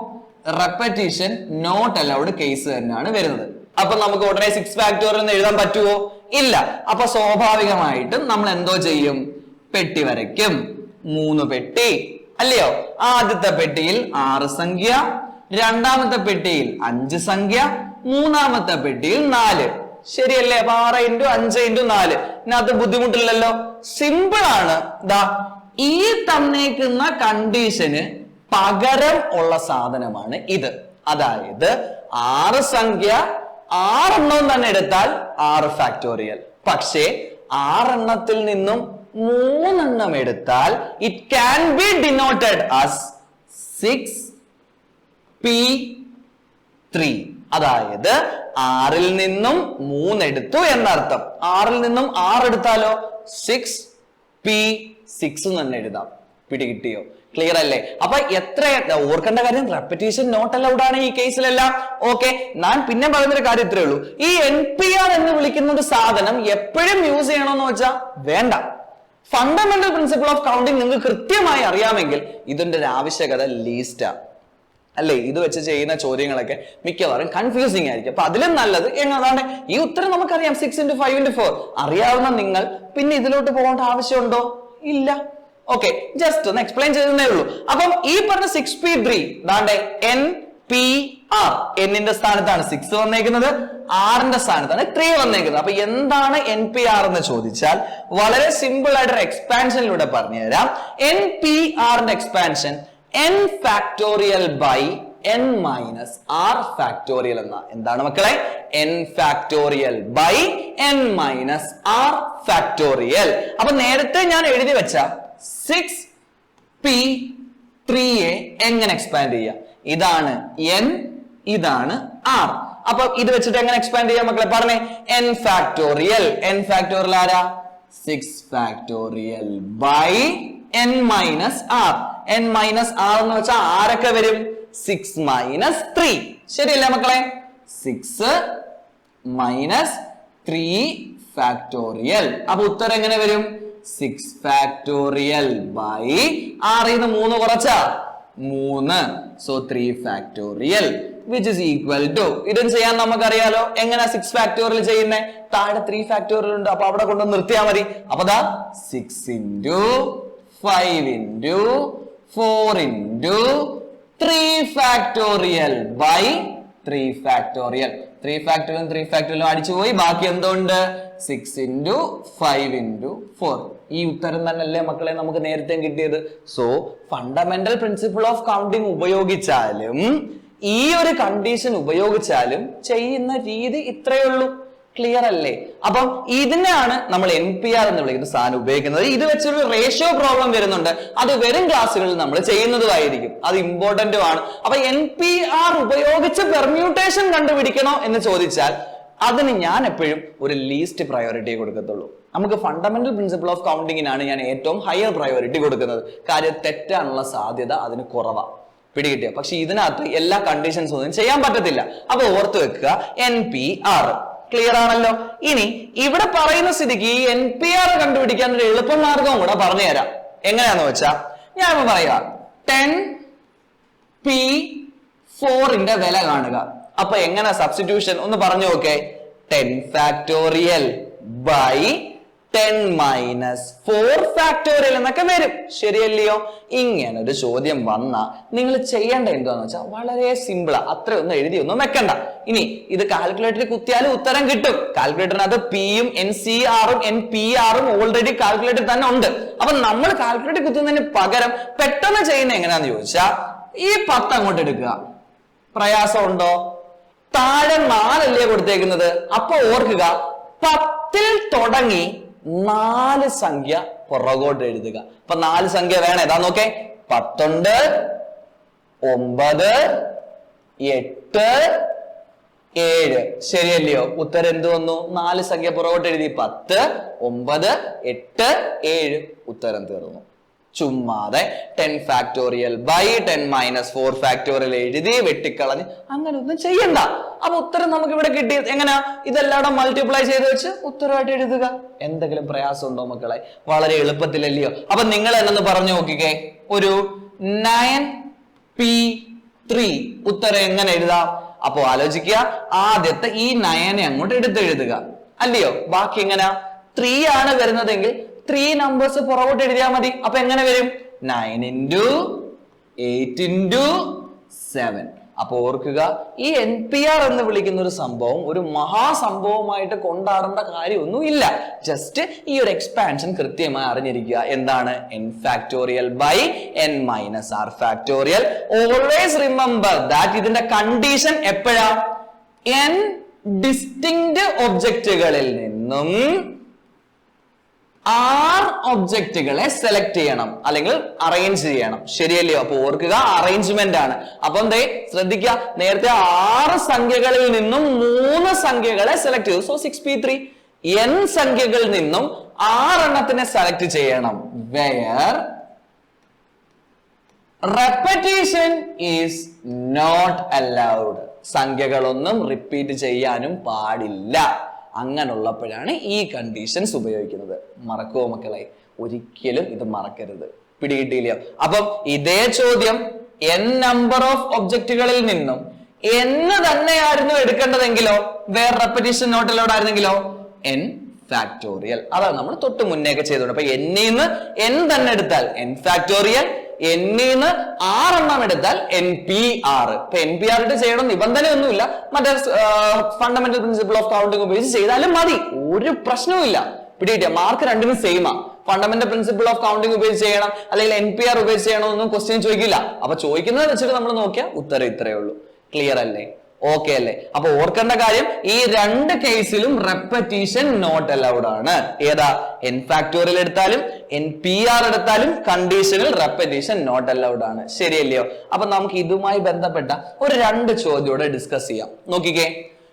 റെപ്പറ്റീഷൻ നോട്ട് അലൗഡ് കേസ് തന്നെയാണ് വരുന്നത്. അപ്പൊ നമുക്ക് ഉടനെ 6 ഫാക്ടോറിയൽ എന്ന് എഴുതാൻ പറ്റുമോ? ഇല്ല. അപ്പൊ സ്വാഭാവികമായിട്ടും നമ്മൾ എന്തോ ചെയ്യും? പെട്ടി വരയ്ക്കും. 3 പെട്ടി അല്ലയോ? ആദ്യത്തെ പെട്ടിയിൽ 6 സംഖ്യ, രണ്ടാമത്തെ പെട്ടിയിൽ 5 സംഖ്യ, മൂന്നാമത്തെ പെട്ടിയിൽ 4. ശരിയല്ലേ? അപ്പൊ 6 × 5 × 4. ഇതിനകത്ത് ബുദ്ധിമുട്ടില്ലല്ലോ. സിമ്പിൾ ആണ്. ദാ ഈ തന്നേക്കുന്ന കണ്ടീഷന് പകരം ഉള്ള സാധനമാണ് ഇത്. അതായത് 6 സംഖ്യ 6 എണ്ണം തന്നെ എടുത്താൽ 6 ഫാക്ടോറിയൽ. പക്ഷേ 6 എണ്ണത്തിൽ നിന്നും 3 എണ്ണം എടുത്താൽ it can be denoted as 6p3. അതായത് ആറിൽ നിന്നും 3 എടുത്തു എന്നർത്ഥം. ആറിൽ നിന്നും 6 എടുത്താലോ 6p6 തന്നെ എഴുതാം. പിടികിട്ടിയോ? ക്ലിയർ അല്ലേ? അപ്പൊ എത്ര ഓർക്കേണ്ട കാര്യം, റെപ്പറ്റീഷൻ നോട്ട് അലൗഡ് ആണ് ഈ കേസിലെല്ലാം. ഓക്കെ, ഞാൻ പിന്നെ പറയുന്നൊരു കാര്യം ഇത്രേ ഉള്ളൂ. ഈ NPR എന്ന് വിളിക്കുന്ന ഒരു സാധനം എപ്പോഴും യൂസ് ചെയ്യണമെന്ന് വെച്ചാൽ വേണ്ട. ഫണ്ടമെന്റൽ പ്രിൻസിപ്പിൾ ഓഫ് കൗണ്ടിങ് നിങ്ങൾക്ക് കൃത്യമായി അറിയാമെങ്കിൽ ഇതിന്റെ ഒരു ആവശ്യകത ലീസ്റ്റാ അല്ലേ? ഇത് വെച്ച് ചെയ്യുന്ന ചോദ്യങ്ങളൊക്കെ മിക്കവാറും കൺഫ്യൂസിങ് ആയിരിക്കും. അപ്പൊ അതിലും നല്ലത് എങ്ങനെയാണ് ഈ ഉത്തരം നമുക്കറിയാം, 6 × 5 × 4 അറിയാവുന്ന നിങ്ങൾ പിന്നെ ഇതിലോട്ട് പോകേണ്ട ആവശ്യമുണ്ടോ? ഇല്ല. ഓക്കെ, ജസ്റ്റ് ഒന്ന് എക്സ്പ്ലെയിൻ ചെയ്തേ ഉള്ളൂ. അപ്പം ഈ പറഞ്ഞ 6p3 ദാണ്ടെ NPR, എന്നിന്റെ സ്ഥാനത്താണ് 6 വന്നേക്കുന്നത്, ആറിന്റെ സ്ഥാനത്താണ് 3 വന്നേക്കുന്നത്. അപ്പൊ എന്താണ് NPR എന്ന് ചോദിച്ചാൽ വളരെ സിമ്പിൾ ആയിട്ടൊരു എക്സ്പാൻഷനിലൂടെ പറഞ്ഞുതരാം. NPRന്റെ expansion n factorial by n minus r factorial എന്ന. എന്താണ് മക്കളെ? n factorial by n minus r factorial. അപ്പൊ നേരത്തെ ഞാൻ എഴുതി വെച്ച 6p3യെ എങ്ങനെ എക്സ്പാൻഡ് ചെയ്യാം? ഇതാണ് n, ഇതാണ് r. അപ്പൊ ഇത് വെച്ചിട്ട് എങ്ങനെ എക്സ്പാൻഡ് ചെയ്യാം മക്കളെ? പറഞ്ഞേ. n factorial. n ഫാക്ടോറിയൽ ആരാ? 6 factorial by n minus r. n minus r എന്ന് വെച്ചാൽ ആരൊക്കെ വരും? 6 മൈനസ് 3. ശരിയല്ലേ മക്കളെ? 6 മൈനസ് 3 ഫാക്ടോറിയൽ. അപ്പൊ ഉത്തരം എങ്ങനെ വരും? 6 ഫാക്ടോറിയൽ ബൈ ആറിന്ന് 3 കുറച്ചാ 3, so 3 factorial which is equal to, ഇതും ചെയ്യാൻ നമുക്കറിയാലോ. എങ്ങനെ 6 ഫാക്ടോറിയൽ ചെയ്യുന്നേ? താഴെ 3 ഫാക്ടോറിയൽ ഉണ്ട്, അപ്പൊ അവിടെ കൊണ്ട് നിർത്തിയാൽ മതി. അപ്പൊ ദാ 6 × 5 × 4 × 3 ഫാക്ടോറിയൽ ബൈ 3 ഫാക്ടോറിയൽ. 3 ഫാക്ടോറിയലും 3 ഫാക്ടോറിയലും അടിച്ചു പോയി. ബാക്കി എന്തുകൊണ്ട്? 6 × 5 × 4. ഈ ഉത്തരം തന്നെയല്ലേ മക്കളെ നമുക്ക് നേരത്തെ കിട്ടിയത്? So fundamental principle of counting ഉപയോഗിച്ചാലും ഈ ഒരു കണ്ടീഷൻ ഉപയോഗിച്ചാലും ചെയ്യുന്ന രീതി ഇത്രയേ ഉള്ളൂ. ക്ലിയർ അല്ലേ? അപ്പം ഇതിനാണ് നമ്മൾ NPR എന്ന് വിളിക്കുന്ന സാധനം ഉപയോഗിക്കുന്നത്. ഇത് വെച്ചൊരു റേഷ്യോ പ്രോബ്ലം വരുന്നുണ്ട്, അത് വരും ക്ലാസ്സുകളിൽ നമ്മൾ ചെയ്യുന്നതുമായിരിക്കും, അത് ഇമ്പോർട്ടന്റും ആണ്. അപ്പൊ NPR ഉപയോഗിച്ച് പെർമ്യൂട്ടേഷൻ കണ്ടുപിടിക്കണോ എന്ന് ചോദിച്ചാൽ അതിന് ഞാൻ എപ്പോഴും ഒരു ലീസ്റ്റ് പ്രയോറിറ്റി കൊടുക്കത്തുള്ളൂ. നമുക്ക് ഫണ്ടമെന്റൽ പ്രിൻസിപ്പിൾ ഓഫ് കൗണ്ടിങ്ങിനാണ് ഞാൻ ഏറ്റവും ഹയർ പ്രയോറിറ്റി കൊടുക്കുന്നത്. കാര്യം തെറ്റാനുള്ള സാധ്യത അതിന് കുറവാണ്. പിടികിട്ടിയ? പക്ഷെ ഇതിനകത്ത് എല്ലാ കണ്ടീഷൻസും ഒന്നും ചെയ്യാൻ പറ്റത്തില്ല. അപ്പൊ ഓർത്ത് വെക്കുക NPR. ക്ലിയർ ആണല്ലോ? ഇനി ഇവിടെ പറയുന്ന സ്ഥിതിക്ക് ഈ NPR കണ്ടുപിടിക്കാൻ ഒരു എളുപ്പമാർഗവും കൂടെ പറഞ്ഞുതരാം. എങ്ങനെയാന്ന് വെച്ചാ ഞാൻ പറയാ 10p4ന്റെ വില കാണുക. അപ്പൊ എങ്ങനെ സബ്സ്റ്റിറ്റ്യൂഷൻ ഒന്ന് പറഞ്ഞു നോക്കേ. 10 ഫാക്ടോറിയൽ ബൈ 10 മൈനസ് 4 ഫാക്ടോറിയൽ എന്നൊക്കെ വരും. ശരിയല്ലയോ? ഇങ്ങനൊരു ചോദ്യം വന്നാ നിങ്ങൾ ചെയ്യേണ്ട എന്താന്ന് വെച്ചാൽ വളരെ സിമ്പിളാ. അത്രയൊന്നും എഴുതിയൊന്നും വെക്കണ്ട. ഇനി ഇത് കാൽക്കുലേറ്ററിൽ കുത്തിയാലും ഉത്തരം കിട്ടും. കാൽക്കുലേറ്ററിനകത്ത് പിയും NCRഉം NPRഉം ഓൾറെഡി കാൽക്കുലേറ്റർ തന്നെ ഉണ്ട്. അപ്പൊ നമ്മൾ കാൽക്കുലേറ്റർ കുത്തുന്നതിന് പകരം പെട്ടെന്ന് ചെയ്യുന്ന എങ്ങനെയാന്ന് ചോദിച്ചാ ഈ 10 അങ്ങോട്ട് എടുക്കുക. പ്രയാസം ഉണ്ടോ? താഴെ 4 അല്ലേ കൊടുത്തേക്കുന്നത്? അപ്പൊ ഓർക്കുക 10ൽ തുടങ്ങി 4 സംഖ്യ പുറകോട്ട് എഴുതുക. അപ്പൊ 4 സംഖ്യ വേണം. ഏതാ നോക്കേ? 10 ഉണ്ട്, 9, 8, 7. ശരിയല്ലയോ? ഉത്തരം എന്ത് വന്നു? 4 സംഖ്യ പുറകോട്ട് എഴുതി. 10, 9, 8, 7. ഉത്തരം തീർന്നു. ചുമ്മാതെ 10 ഫാക്ടോറിയൽ ബൈ 10 മൈനസ് 4 ഫാക്ടോറിയൽ എഴുതി വെട്ടിക്കളഞ്ഞ് അങ്ങനെ ഒന്നും ചെയ്യണ്ട. അപ്പൊ ഉത്തരം നമുക്ക് ഇവിടെ കിട്ടിയത് എങ്ങനെയാ? ഇതെല്ലാം മൾട്ടിപ്ലൈ ചെയ്ത് വെച്ച് ഉത്തരമായിട്ട് എഴുതുക. എന്തെങ്കിലും പ്രയാസം ഉണ്ടോ മക്കളെ? വളരെ എളുപ്പത്തിലല്ലയോ? അപ്പൊ നിങ്ങൾ എന്നൊന്ന് പറഞ്ഞു നോക്കിക്കേ. ഒരു 9p3 ഉത്തരം എങ്ങനെ എഴുതാം? അപ്പൊ ആലോചിക്കുക. ആദ്യത്തെ ഈ 9 അങ്ങോട്ട് എടുത്തെഴുതുക അല്ലയോ? ബാക്കി എങ്ങനെയാ? 3 ആണ് വരുന്നതെങ്കിൽ 3 നമ്പേഴ്സ് പുറകോട്ട് എഴുതിയാൽ മതി. അപ്പൊ എങ്ങനെ വരും? 9 × 8 × 7. അപ്പൊ ഓർക്കുക, ഈ NPR എന്ന് വിളിക്കുന്ന ഒരു സംഭവം ഒരു മഹാസംഭവമായിട്ട് കൊണ്ടാടേണ്ട കാര്യമൊന്നും ഇല്ല. ജസ്റ്റ് ഈ ഒരു എക്സ്പാൻഷൻ കൃത്യമായി അറിഞ്ഞിരിക്കുക. എന്താണ്? n factorial by n minus r factorial. Always remember that ഇതിന്റെ കണ്ടീഷൻ എപ്പോഴാ? n ഡിസ്റ്റിങ്ക്റ്റ് ഒബ്ജക്റ്റുകളിൽ നിന്നും ആറ് ഒബ്ജക്റ്റുകളെ സെലക്ട് ചെയ്യണം അല്ലെങ്കിൽ അറേഞ്ച് ചെയ്യണം. ശരിയല്ലയോ? അപ്പൊ ഓർക്കുക, അറേഞ്ച്മെന്റ് ആണ്. അപ്പം ദേ ശ്രദ്ധിക്കുക, നേരത്തെ 6 സംഖ്യകളിൽ നിന്നും 3 സംഖ്യകളെ സെലക്ട് ചെയ്തു. So 6p3. n സംഖ്യകളിൽ നിന്നും 6 എണ്ണത്തിനെ സെലക്ട് ചെയ്യണം. Where repetition is not allowed. സംഖ്യകളൊന്നും റിപ്പീറ്റ് ചെയ്യാനും പാടില്ല. അങ്ങനെയുള്ളപ്പോഴാണ് ഈ കണ്ടീഷൻസ് ഉപയോഗിക്കുന്നത്. മറക്കുമോ മക്കളെ? ഒരിക്കലും ഇത് മറക്കരുത്. പിടികിട്ടിയില്ലയോ? അപ്പം ഇതേ ചോദ്യം n നമ്പർ ഓഫ് ഒബ്ജക്റ്റുകളിൽ നിന്നും n തന്നെയായിരുന്നു എടുക്കേണ്ടതെങ്കിലോ, വേറെ റെപ്പറ്റീഷൻ നോട്ട് അലൗഡ് ആയിരുന്നെങ്കിലോ, n ഫാക്ടോറിയൽ. അതാണ് നമ്മൾ തൊട്ട് മുന്നേക്ക് ചെയ്തോണ്ട്. അപ്പൊ n ന്ന് n തന്നെ എടുത്താൽ n ഫാക്ടോറിയൽ, n ന്ന് 6 എണ്ണം എടുത്താൽ npr. ഇപ്പൊ npr ഇട്ട് ചെയ്യണം നിബന്ധനയൊന്നുമില്ല. മറ്റേ ഫണ്ടമെന്റൽ പ്രിൻസിപ്പിൾ ഓഫ് കൗണ്ടിങ് ഉപയോഗിച്ച് ചെയ്താലും മതി, ഒരു പ്രശ്നവും ഇല്ല. പിടികിട്ടിയ? മാർക്ക് രണ്ടിനും സെയിമാ. ഫണ്ടമെന്റൽ പ്രിൻസിപ്പിൾ ഓഫ് കൗണ്ടിങ് ഉപയോഗിച്ച് ചെയ്യണം അല്ലെങ്കിൽ npr ഉപയോഗിച്ച് ചെയ്യണമെന്നൊന്നും ക്വസ്റ്റ്യൻ ചോദിക്കില്ല. അപ്പൊ ചോദിക്കുന്നത് വെച്ചിട്ട് നമ്മൾ നോക്കിയാൽ ഉത്തരം ഇത്രയേ ഉള്ളൂ. ക്ലിയർ അല്ലേ? ഓക്കെ അല്ലേ? അപ്പൊ ഓർക്കേണ്ട കാര്യം, ഈ രണ്ട് കേസിലും റെപ്പറ്റീഷൻ നോട്ട് അലൗഡ് ആണ്. ഏതാ? n ഫാക്ടോറിയൽ എടുത്താലും npr എടുത്താലും കണ്ടീഷനിൽ റെപ്പറ്റീഷൻ നോട്ട് അലൗഡ് ആണ്. ശരിയല്ലയോ? അപ്പൊ നമുക്ക് ഇതുമായി ബന്ധപ്പെട്ട ഒരു 2 ചോദ്യോടെ ഡിസ്കസ് ചെയ്യാം. നോക്കിക്കേ.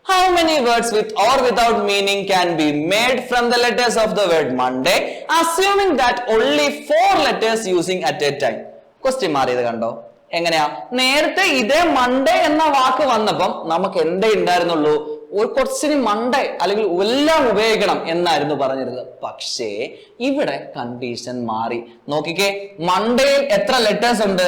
How many words with or without meaning can be made from the letters of the word Monday, assuming that only 4 letters using at a time? Question മാറിയത് കണ്ടോ? എങ്ങനെയാ? നേരത്തെ ഇതേ മൺഡേ എന്ന വാക്ക് വന്നപ്പം നമുക്ക് എന്തേ ഉണ്ടായിരുന്നുള്ളൂ? ഒരു ക്വസ്റ്റ്യന് മൺഡേ അല്ലെങ്കിൽ എല്ലാം ഉപയോഗിക്കണം എന്നായിരുന്നു പറഞ്ഞിരുന്നത്. പക്ഷേ ഇവിടെ കണ്ടീഷൻ മാറി. നോക്കിക്കേ, മൺഡേയിൽ എത്ര ലെറ്റേഴ്സ് ഉണ്ട്?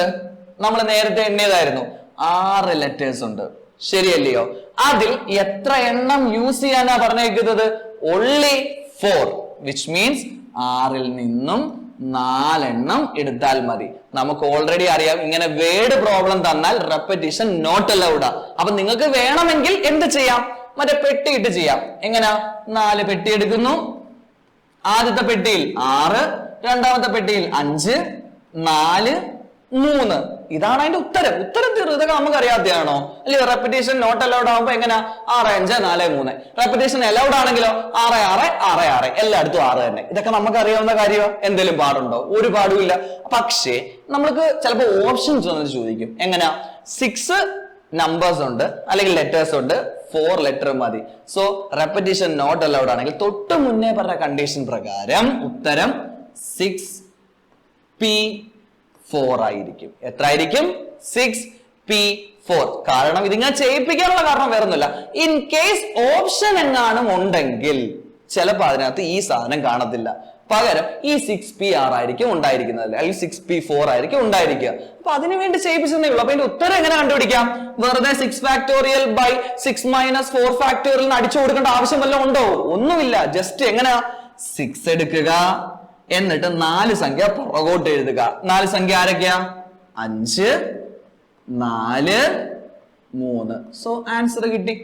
നമ്മൾ നേരത്തെ എണ്ണിയതായിരുന്നു, 6 ലെറ്റേഴ്സ് ഉണ്ട്. ശരിയല്ലയോ? അതിൽ എത്ര എണ്ണം യൂസ് ചെയ്യാനാ പറഞ്ഞേക്കുന്നത്? only 4, which means 6ൽ നിന്നും 4 എണ്ണം എടുത്താൽ മതി. നമുക്ക് ഓൾറെഡി അറിയാം, ഇങ്ങനെ വേർഡ് പ്രോബ്ലം തന്നാൽ റെപ്പറ്റീഷൻ നോട്ട് അലൗഡ്. അപ്പൊ നിങ്ങൾക്ക് വേണമെങ്കിൽ എന്ത് ചെയ്യാം? മറ്റേ പെട്ടി ഇട്ട് ചെയ്യാം. എങ്ങനാ? 4 പെട്ടി എടുക്കുന്നു. ആദ്യത്തെ പെട്ടിയിൽ 6, രണ്ടാമത്തെ പെട്ടിയിൽ 5, 4, 3. ഇതാണ് അതിന്റെ ഉത്തരം. ഉത്തരം തീർന്നു. ഇതൊക്കെ നമുക്ക് അറിയാത്തതാണോ? അല്ലയോ? റെപ്പറ്റീഷൻ നോട്ട് അലൗഡ് ആകുമ്പോ എങ്ങനെ? 6, 5, 4, 3. റെപ്പറ്റീഷൻ അലൗഡ് ആണെങ്കിലോ 6, 6, 6, 6. എല്ലായിടത്തും 6 തന്നെ. ഇതൊക്കെ നമുക്ക് അറിയാവുന്ന കാര്യമോ? എന്തെങ്കിലും പാടുണ്ടോ? ഒരു പാടുമില്ല. പക്ഷേ നമ്മൾക്ക് ചിലപ്പോൾ ഓപ്ഷൻസ് വന്നിട്ട് ചോദിക്കും. എങ്ങനെയാ? 6 നമ്പേഴ്സ് ഉണ്ട് അല്ലെങ്കിൽ ലെറ്റേഴ്സ് ഉണ്ട്, 4 ലെറ്റർ മതി. സോ റെപ്പറ്റീഷൻ നോട്ട് അലൗഡ് ആണെങ്കിൽ തൊട്ട് മുന്നേ പറഞ്ഞ കണ്ടീഷൻ പ്രകാരം ഉത്തരം 6p4 ആയിരിക്കും. എത്ര ആയിരിക്കും? 6p4. കാരണം ഇതിങ്ങനെ ചെയ്യിപ്പിക്കാനുള്ള കാരണം വേറൊന്നുമില്ല. ഇൻ കേസ് ഓപ്ഷൻ എങ്ങാനും ഉണ്ടെങ്കിൽ ചിലപ്പോൾ അതിനകത്ത് ഈ സാധനം കാണത്തില്ല. പകരം ഈ 6pr ആയിരിക്കും ഉണ്ടായിരിക്കുന്നത്, അല്ലെങ്കിൽ 6p4 ആയിരിക്കും ഉണ്ടായിരിക്കുക. അപ്പൊ അതിനു വേണ്ടി ചെയ്യിപ്പിച്ചതേ ഉള്ളൂ. അപ്പൊ ഇതിന്റെ ഉത്തരം എങ്ങനെ കണ്ടുപിടിക്കാം? വെറുതെ 6 ഫാക്ടോറിയൽ ബൈ 6 - 4 ഫാക്ടോറിയൽ അടിച്ചു കൊടുക്കേണ്ട ആവശ്യം വല്ലതും ഉണ്ടോ? ഒന്നുമില്ല. ജസ്റ്റ് എങ്ങനെയാ? 6 എടുക്കുക, എന്നിട്ട് 4 സംഖ്യ പുറകോട്ട് എഴുതുക. 4 സംഖ്യ ആരൊക്കെയാ? 5, 4, 3. സോ ആൻസർ കിട്ടി.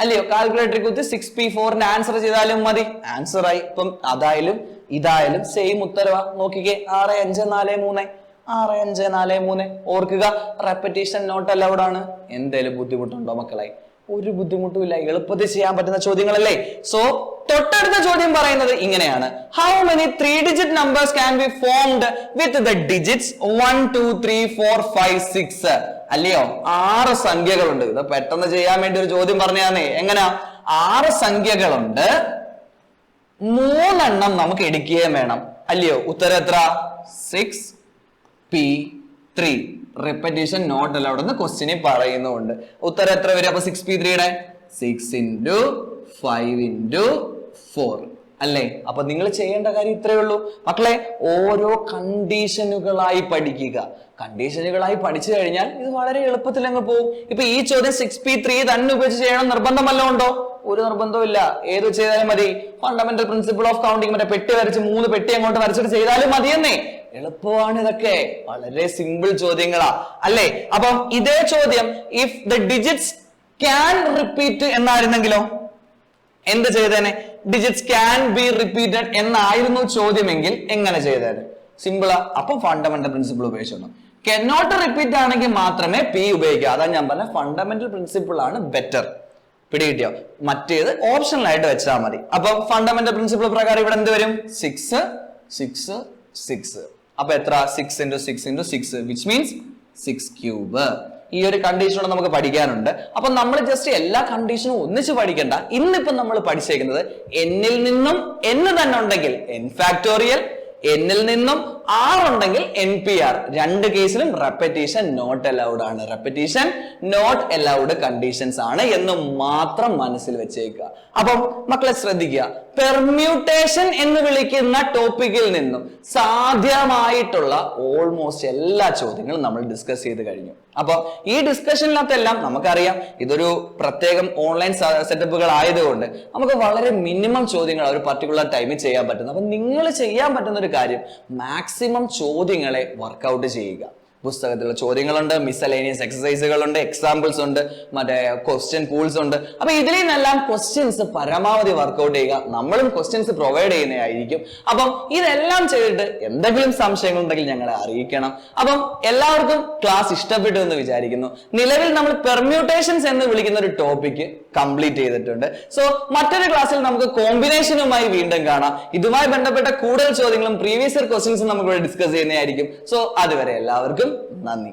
അല്ലയോ? കാൽക്കുലേറ്ററിൽ കുത്തി 6p4ന്റെ ആൻസർ ചെയ്താലും മതി, ആൻസർ ആയി. ഇപ്പം അതായാലും ഇതായാലും സെയിം ഉത്തരവാ. നോക്കിക്കേ, 6, 5, 4, 3. 6, 5, 4, 3. ഓർക്കുക, റെപ്പറ്റീഷൻ നോട്ട് അലൗഡ് ആണ്. എന്തേലും ബുദ്ധിമുട്ടുണ്ടോ മക്കളെ? ഒരു ബുദ്ധിമുട്ടുമില്ല. എളുപ്പത്തിൽ ചെയ്യാൻ പറ്റുന്ന ചോദ്യങ്ങളല്ലേ? സോ തൊട്ടടുത്ത ചോദ്യം പറയുന്നത് ഇങ്ങനെയാണ്. How many 3-digit numbers can be formed with the digits 1, 2, 3, 4, 5, 6? അല്ലയോ? 6 സംഖ്യകളുണ്ട്. ഇത് പെട്ടെന്ന് ചെയ്യാൻ വേണ്ടി ഒരു ചോദ്യം പറഞ്ഞാന്നേ. എങ്ങനെയാ? 6 സംഖ്യകളുണ്ട്, 3 എണ്ണം നമുക്ക് എടുക്കുകയും വേണം. അല്ലയോ? ഉത്തരം എത്ര? 6p3. റെപ്പറ്റീഷൻ നോട്ട് അലൗഡ് എന്ന് ക്വസ്റ്റ്യനിൽ പറയുന്നുണ്ട്. ഉത്തരം എത്ര വരും? അപ്പൊ 6p3യുടെ 6 × 5 × 4 അല്ലേ? അപ്പൊ നിങ്ങൾ ചെയ്യേണ്ട കാര്യം ഇത്രയേ ഉള്ളൂ മക്കളെ. ഓരോ കണ്ടീഷനുകളായി പഠിക്കുക. കണ്ടീഷനുകളായി പഠിച്ചു കഴിഞ്ഞാൽ ഇത് വളരെ എളുപ്പത്തിൽ അങ്ങ് പോകും. ഇപ്പൊ ഈ ചോദ്യം 6p3 തന്നെ ഉപയോഗിച്ച് ചെയ്യണം നിർബന്ധം വല്ലതും ഉണ്ടോ? ഒരു നിർബന്ധവും ഇല്ല. ഏത് ചെയ്താലും മതി. ഫണ്ടമെന്റൽ പ്രിൻസിപ്പിൾ ഓഫ് കൗണ്ടിങ് മറ്റേ പെട്ടി വരച്ച് 3 പെട്ടി അങ്ങോട്ട് വരച്ചിട്ട് ചെയ്താലും മതിയെന്നേ. എളുപ്പമാണ് ഇതൊക്കെ. വളരെ സിമ്പിൾ ചോദ്യങ്ങളാ അല്ലേ? അപ്പം ഇതേ ചോദ്യം if the digits can repeat എന്നായിരുന്നെങ്കിലോ എന്ത് ചെയ്തേനെ? ഡിജിറ്റ്സ് ക്യാൻ ബി റിപ്പീറ്റഡ് എന്നായിരുന്നു ചോദ്യമെങ്കിൽ എങ്ങനെ ചെയ്തേനെ? സിമ്പിളാ. അപ്പൊ ഫണ്ടമെന്റൽ പ്രിൻസിപ്പിൾ ഉപയോഗിച്ചോണം. കനോട്ട് റിപ്പീറ്റ് ആണെങ്കിൽ മാത്രമേ പി ഉപയോഗിക്കുക. അതാ ഞാൻ പറഞ്ഞ ഫണ്ടമെന്റൽ പ്രിൻസിപ്പിൾ ആണ് ബെറ്റർ. പിടികിട്ടിയോ? മറ്റേത് ഓപ്ഷണൽ ആയിട്ട് വെച്ചാൽ മതി. അപ്പൊ ഫണ്ടമെന്റൽ പ്രിൻസിപ്പിൾ പ്രകാരം ഇവിടെ എന്ത് വരും? 6 6 6. അപ്പൊ എത്ര 6 into 6 into 6 which means 6 cube. ഈ ഒരു കണ്ടീഷനോട് നമുക്ക് പഠിക്കാനുണ്ട്. അപ്പൊ നമ്മൾ ജസ്റ്റ് എല്ലാ കണ്ടീഷനും ഒന്നിച്ച് പഠിക്കണ്ട. ഇന്നിപ്പോ നമ്മൾ പഠിച്ചേക്കുന്നത് എന്നിൽ നിന്നും n തന്നെ ഉണ്ടെങ്കിൽ n ഫാക്ടോറിയൽ, എന്നിൽ നിന്നും r ഉണ്ടെങ്കിൽ npr. രണ്ട് കേസിലും റെപ്പറ്റീഷൻ നോട്ട് അലൗഡ് ആണ്. റെപ്പറ്റീഷൻ നോട്ട് അലൗഡ് കണ്ടീഷൻസ് ആണ് എന്ന് മാത്രം മനസ്സിൽ വെച്ചേക്കുക. അപ്പം മക്കളെ ശ്രദ്ധിക്കുക, പെർമ്യൂട്ടേഷൻ എന്ന് വിളിക്കുന്ന ടോപ്പിക്കിൽ നിന്നും സാധ്യമായിട്ടുള്ള ഓൾമോസ്റ്റ് എല്ലാ ചോദ്യങ്ങളും നമ്മൾ ഡിസ്കസ് ചെയ്ത് കഴിഞ്ഞു. അപ്പൊ ഈ ഡിസ്കഷനിനകത്തെല്ലാം നമുക്കറിയാം ഇതൊരു പ്രത്യേകം ഓൺലൈൻ സെറ്റപ്പുകൾ ആയതുകൊണ്ട് നമുക്ക് വളരെ മിനിമം ചോദ്യങ്ങൾ ഒരു പർട്ടിക്കുലർ ടൈമിൽ ചെയ്യാൻ പറ്റുന്നു. അപ്പൊ നിങ്ങൾ ചെയ്യാൻ പറ്റുന്ന ഒരു കാര്യം മാക്സിമം ചോദ്യങ്ങളെ വർക്ക്ഔട്ട് ചെയ്യുക. പുസ്തകത്തിലുള്ള ചോദ്യങ്ങളുണ്ട്, മിസലേനിയസ് എക്സസൈസുകളുണ്ട്, എക്സാമ്പിൾസ് ഉണ്ട്, മറ്റേ ക്വസ്റ്റ്യൻ പൂൾസ് ഉണ്ട്. അപ്പൊ ഇതിൽ നിന്നെല്ലാം ക്വസ്റ്റ്യൻസ് പരമാവധി വർക്ക്ഔട്ട് ചെയ്യുക. നമ്മളും ക്വസ്റ്റ്യൻസ് പ്രൊവൈഡ് ചെയ്യുന്നതായിരിക്കും. അപ്പം ഇതെല്ലാം ചെയ്തിട്ട് എന്തെങ്കിലും സംശയങ്ങൾ ഉണ്ടെങ്കിൽ ഞങ്ങളെ അറിയിക്കണം. അപ്പം എല്ലാവർക്കും ക്ലാസ് ഇഷ്ടപ്പെട്ടു എന്ന് വിചാരിക്കുന്നു. നിലവിൽ നമ്മൾ പെർമ്യൂട്ടേഷൻസ് എന്ന് വിളിക്കുന്ന ഒരു ടോപ്പിക്ക് കംപ്ലീറ്റ് ചെയ്തിട്ടുണ്ട്. സോ മറ്റൊരു ക്ലാസ്സിൽ നമുക്ക് കോമ്പിനേഷനുമായി വീണ്ടും കാണാം. ഇതുമായി ബന്ധപ്പെട്ട കൂടുതൽ ചോദ്യങ്ങളും പ്രീവിയസ് ഇയർ ക്വസ്റ്റ്യൻസും നമുക്ക് ഇവിടെ ഡിസ്കസ് ചെയ്യുന്നതായിരിക്കും. സോ അതുവരെ എല്ലാവർക്കും നന്ദി.